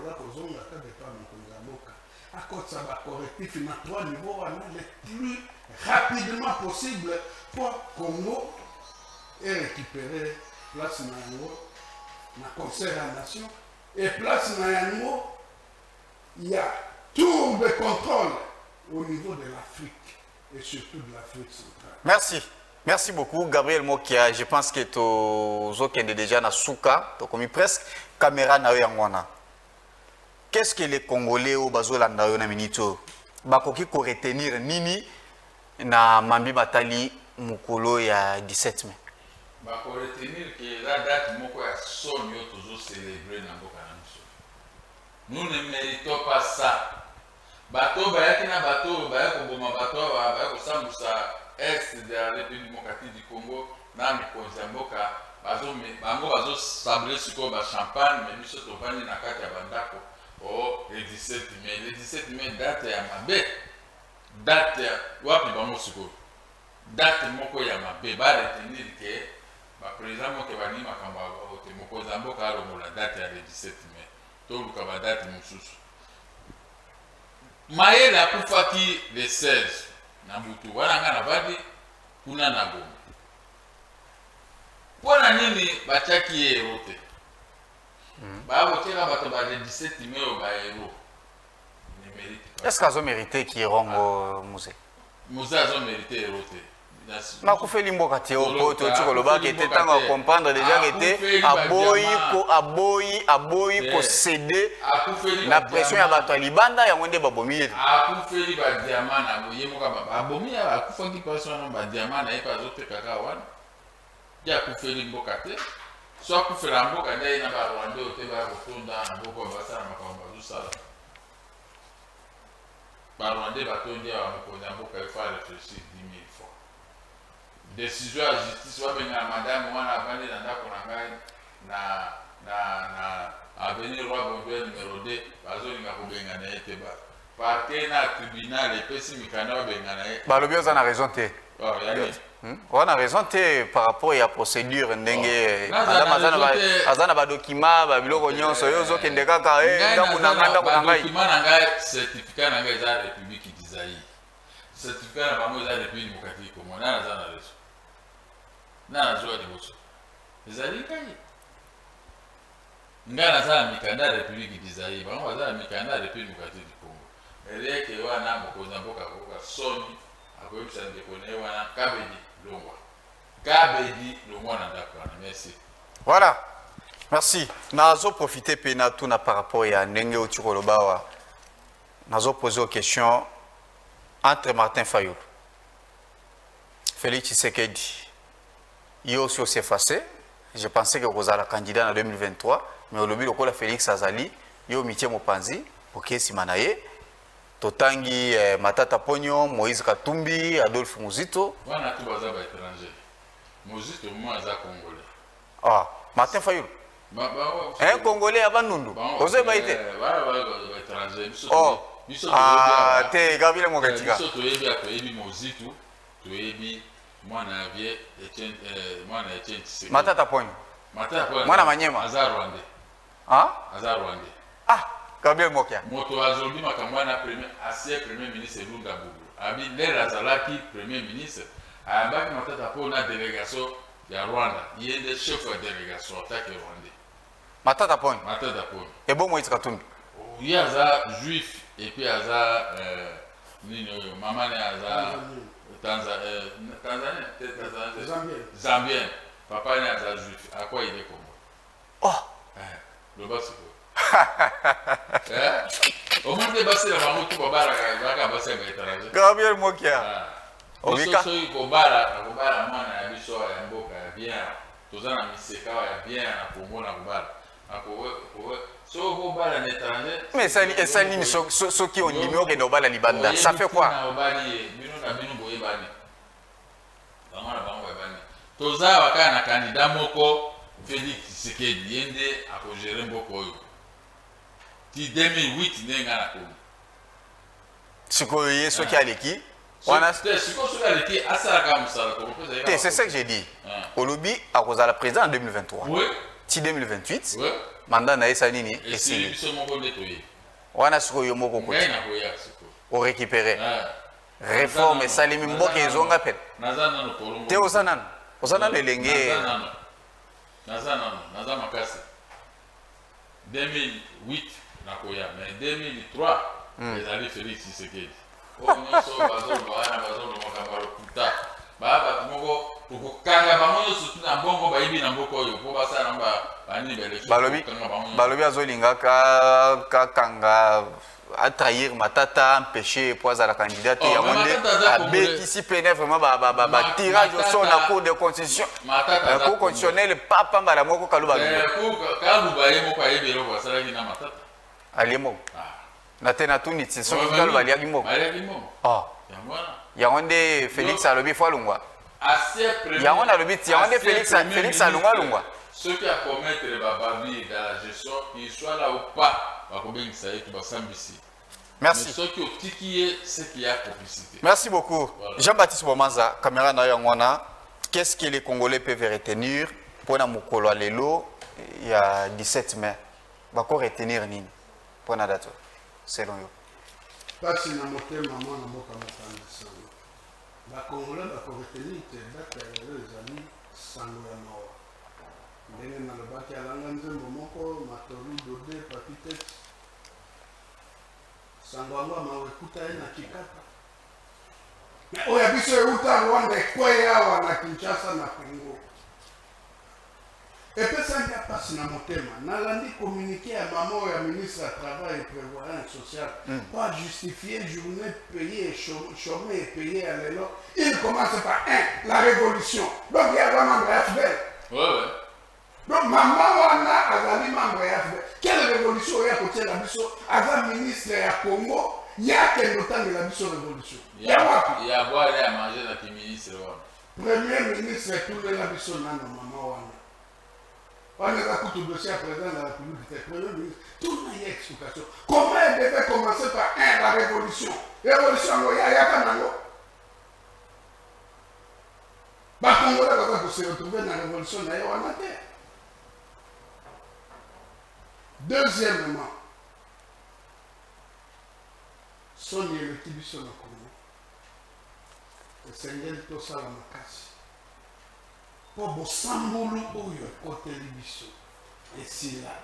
À cause de ça, correctif, il y a 3 niveaux le plus rapidement possible pour Congo et récupérer place Nayango, na concert à la nation. Et place Nayango, il y a tout de contrôle au niveau de l'Afrique et surtout de l'Afrique centrale. Merci. Merci beaucoup, Gabriel Mokia. Je pense que tu es déjà dans Souka, tu as commis presque caméra na Yangwana. Qu'est-ce que les Congolais au Bazolanda na minito bakoki ko retenir nini na Mambi Batali mukolo ya 17 mai? Bako retenir que la date moko ya sonyo toujours célébrer na mboka na biso. Nous ne méritons pas ça. Bato bayaki na bato bayako boma bato bayako sambusa est de la République démocratique du Congo na mikonzi ya mboka bango bazo sabre siko ba champagne mais biso topani na kati ya bandako. Oh, le 17 mai. Le 17 mai, date ya mabe. Date ya wapi bango siko. Date moko ya mabe. Ba retenir que ba président moko bani makambo ote moko zamboka alongola date ya le 17 mai. To luka ba date mususu. Mayele akufaki le 16 na butu. Wana nga na badi kuna na Goma. Pona nini bachaki ye rote? Est-ce qu'ils ont mérité qu'ils rendent musée? Musée a mérité ma ko feli mboka te o ko to tiko loba ki était tant à comprendre déjà que était aboyi ko céder la pression ya bato libanda ya mwende babomi yetu akufeli ba diamant na boye moka babomi ya akufangi passion ba diamant na epa zote kaka wana ya akufeli mboka te so akufela mboka ndai na ba Rwanda ote ba kotonda na boko basala makambo bazosala ba Rwanda batondi ya mokonzi mboka il faut réfléchir 10 000 fois. Décision à justice wa benga madame wana avandi na ndako na ngai na avenir roi Baudouin numéro 2 bazolinga kobenga na ete ba parquet na tribunal epesi mikanda wa benga na ba lobi oza na raison te on a raison te par rapport à la procédure ndenge azana ba document ba biloko nyonso yozo kende kaka ndako na ngai document na ngai certificat na ngai za république d'Isaïe certificat na bango za république démocratique Congo na azana raison na joie de boso ezali kai ngana za mikanda République d'Isaïe bango za mikanda République démocratique du Congo mais que wana mokonza mboka koka soni akoyebisa ndekone wana kabedi longwa na ndako wana. Merci. Voilà. Merci. Nazo profiter pena tuna par rapport à ndenge otikolobawa. Nazo poser aux questions entre Martin Fayulu, Félix Tshisekedi. Yo aussi s'est effacé. Je pensais que vous allez candidat en 2023, mais au lobby lokola Félix Azali, yo mitie mopanzi, OK simanaye. Totangi Matata Ponyo, Moïse Katumbi, Adolphe Muzito. Wana tu baza ba étranger. Muzito moi za congolais. Ah, Martin Fayulu. Un Congolais avant Nundu. Vous avez été. Oh. Ah, t'es Gabriel Mogatika. Biso toyebi atoyebi Muzito, toyebi mwana vie Etienne Tshisekedi. Matata Ponyo. Matata Ponyo. Mwana Manyema. Azar Rwandais. Ah? Azar Rwandais. Ah, Gabriel Mokia. Moto azolbi makamwana premier ministre Lunga Boubou. Abi Ler Azalaki premier ministre. Abaki Matata Ponyo na délégation ya Rwanda. Il est chef de délégation attaque rwandais. Matata Ponyo. Matata Ponyo. Et bon Moïse Katumbi. Il y a ça juif et puis aza maman aza Zambien. Papa est aza juif. À quoi il est comme oh le bas au moins de basser la maman tout baba la basser à l'étranger. Gabriel Mokia. Obika so kobara mwana ya biso ya mboka ya bien. Tozana miseka ya bien na Congo na kobara. So kobara na étranger. Mais ça ni ceux qui ont numéro et nobala libanda. Ça fait quoi? Toza waka na candidat moko Félix Tshisekedi yende akogere mboko oyo. Ti 2008 nenga na Congo. Siko yeso ki aleki. C'est ça que j'ai dit. Olobi a causé la présidence en 2023. Oui. Ti 2028. Oui. Mandat na esa nini et c'est ce moko netoye. Wana siko yo moko ko. O récupérer. Réforme salimi mboka ezonga pe. Nazana no kolongo. Te osanan. Osanan elenge. Nazana makasi. 2008 nakoya mais 2003 les alliés Félix Tshisekedi. Balobi azolinga kanga a trahir Matata, empêcher pour la candidate et ici pénètre vraiment tirage au sort la cour de constitution. Cour constitutionnelle papa mbala moko kaluba. Alimo. Natena tuni tso kalo baliaki moko. Ah. Yangonde Félix alobi fo lungwa. Yangonde alobi yangonde Félix alungwa lungwa. Ceux qui a commettre les bababi dans la gestion, qu'ils soient là ou pas, va combien ça est tout ici. Merci. Mais ceux qui ont tiqué, c'est qu'il y a complicité. Merci beaucoup. Voilà. Jean-Baptiste Bomanza, caméra na yangwana. Qu'est-ce que les Congolais peuvent retenir pour na mukolo lelo il y a 17 mai. Va quoi retenir nini pour na date selon vous? Parce que na motema mwana mboka mokanda sango. Ba Congolais ba ko retenir te date ya les amis sango ya mawa. Ndenge na lobaki alanga nzembo moko matolu dode papitet. Sango yango amawekuta ye na Kikapa. Mais oya biso euta Rwanda ekwe awa na Kinshasa na Congo. Epesaki ya pasi na motema. Nalandi communiqué ya maman ya ministre du Travail et Prévoyance sociale. Pas justifier journée payée, chômée et payée à l'élo. Il commence par la révolution. Donc il y a vraiment un FDL. Ouais. Donc maman wana azali membre ya FDL. Quelle révolution ya côté la biso? Avant ministre ya Congo, il y a quel temps de la biso révolution. Il y a boire et à manger dans le ministre. Premier ministre tout le la biso nano maman wana. On a tout le dossier à président de la République du Premier ministre. Tout le monde a explication. Comment elle devait commencer par la révolution? Révolution, il y a Kanango. Bah, Congolais va se retrouver dans la révolution, il y a un terre. Deuxièmement, son électrique sur le Congo. Le Seigneur tout ça la makasi. Pour Bosambolo, où il y a côté Libiso. Et c'est là.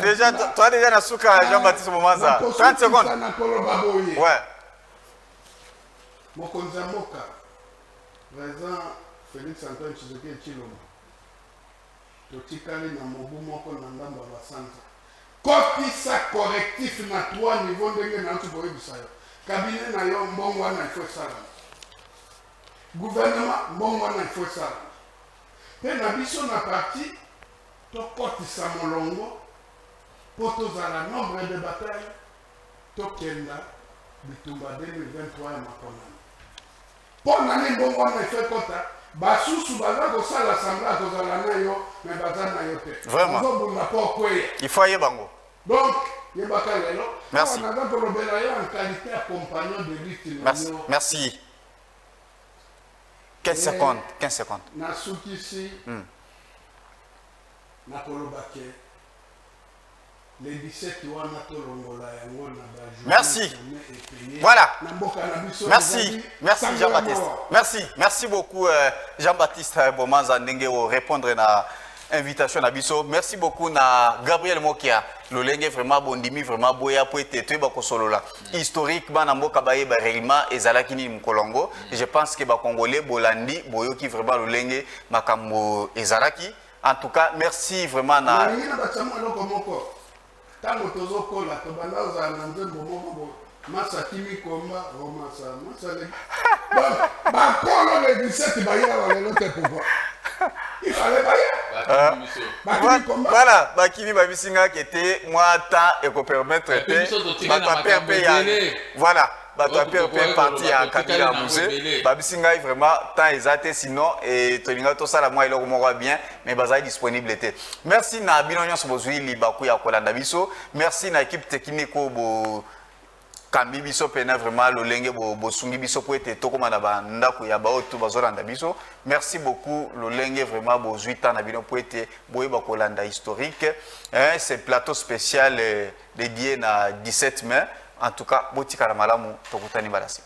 Déjà, toi déjà na souka Jean-Baptiste Momanza. 30 secondes. Ouais. Mokonzi ya mboka, président Félix Antoine Tshisekedi Tshilombo, totikali na mobu moko na ndambo ya basanza. Kotisa correctif na 3 niveau ndenge na ntu boyebisa yo. Cabinet na yo mbongo wana ifo esalama. Gouvernement mbongo wana ifo esalama. Pe na biso na parti tokotisa molongo po tozala nombre de bataille tokenda bitumba 2023 ya makonani. Pour l'année, bon, on a fait comme ça. Basusu baza kosala sambla kozala na yo mais baza na yo te. Vraiment. Il faut y bango. Donc, yebaka lelo. Merci. On a kolobela yo en qualité de compagnon de lutte. Merci. Merci. 15 secondes. 15 secondes. Na sukisi. Na kolobake. Les 17 merci. Voilà. Merci. Merci Jean-Baptiste. Merci. Merci beaucoup Jean-Baptiste Bomanza ndenge o répondre na invitation na biso. Merci beaucoup na Gabriel Mokia. Lolenge vraiment bondimi vraiment boya po ete to ba kosolola. Historique ba na mboka ba yeba réellement ezalaki ni mkolongo. Je pense que ba congolais bolandi boyoki vraiment lolenge makambo ezalaki. En tout cas, merci vraiment na tango tozokola tobanda ozala na nzembo moko bo masa kimi komba romasa masale bakolo le 17 baya balelo te pouvoir il fallait baya voilà bakimi babisinga kete moi temps et ko permettre te bataper ya voilà bataper parti à Kabila Musée babisinga vraiment temps exact sinon et tolinga to sala moi eloko moko bien mais bazali disponible te. Merci na binonyo sobozui libaku ya kolanda biso. Merci na équipe technique bo kambi biso pena vraiment lolenge bo sungi biso po ete tokoma na bandako ya ba oto bazolanda biso. Merci beaucoup lolenge vraiment bo 8 ans na bino po ete boyeba kolanda historique. C'est plateau spécial dédié na 17 mai. En tout cas, botika la malamu tokutani balasi.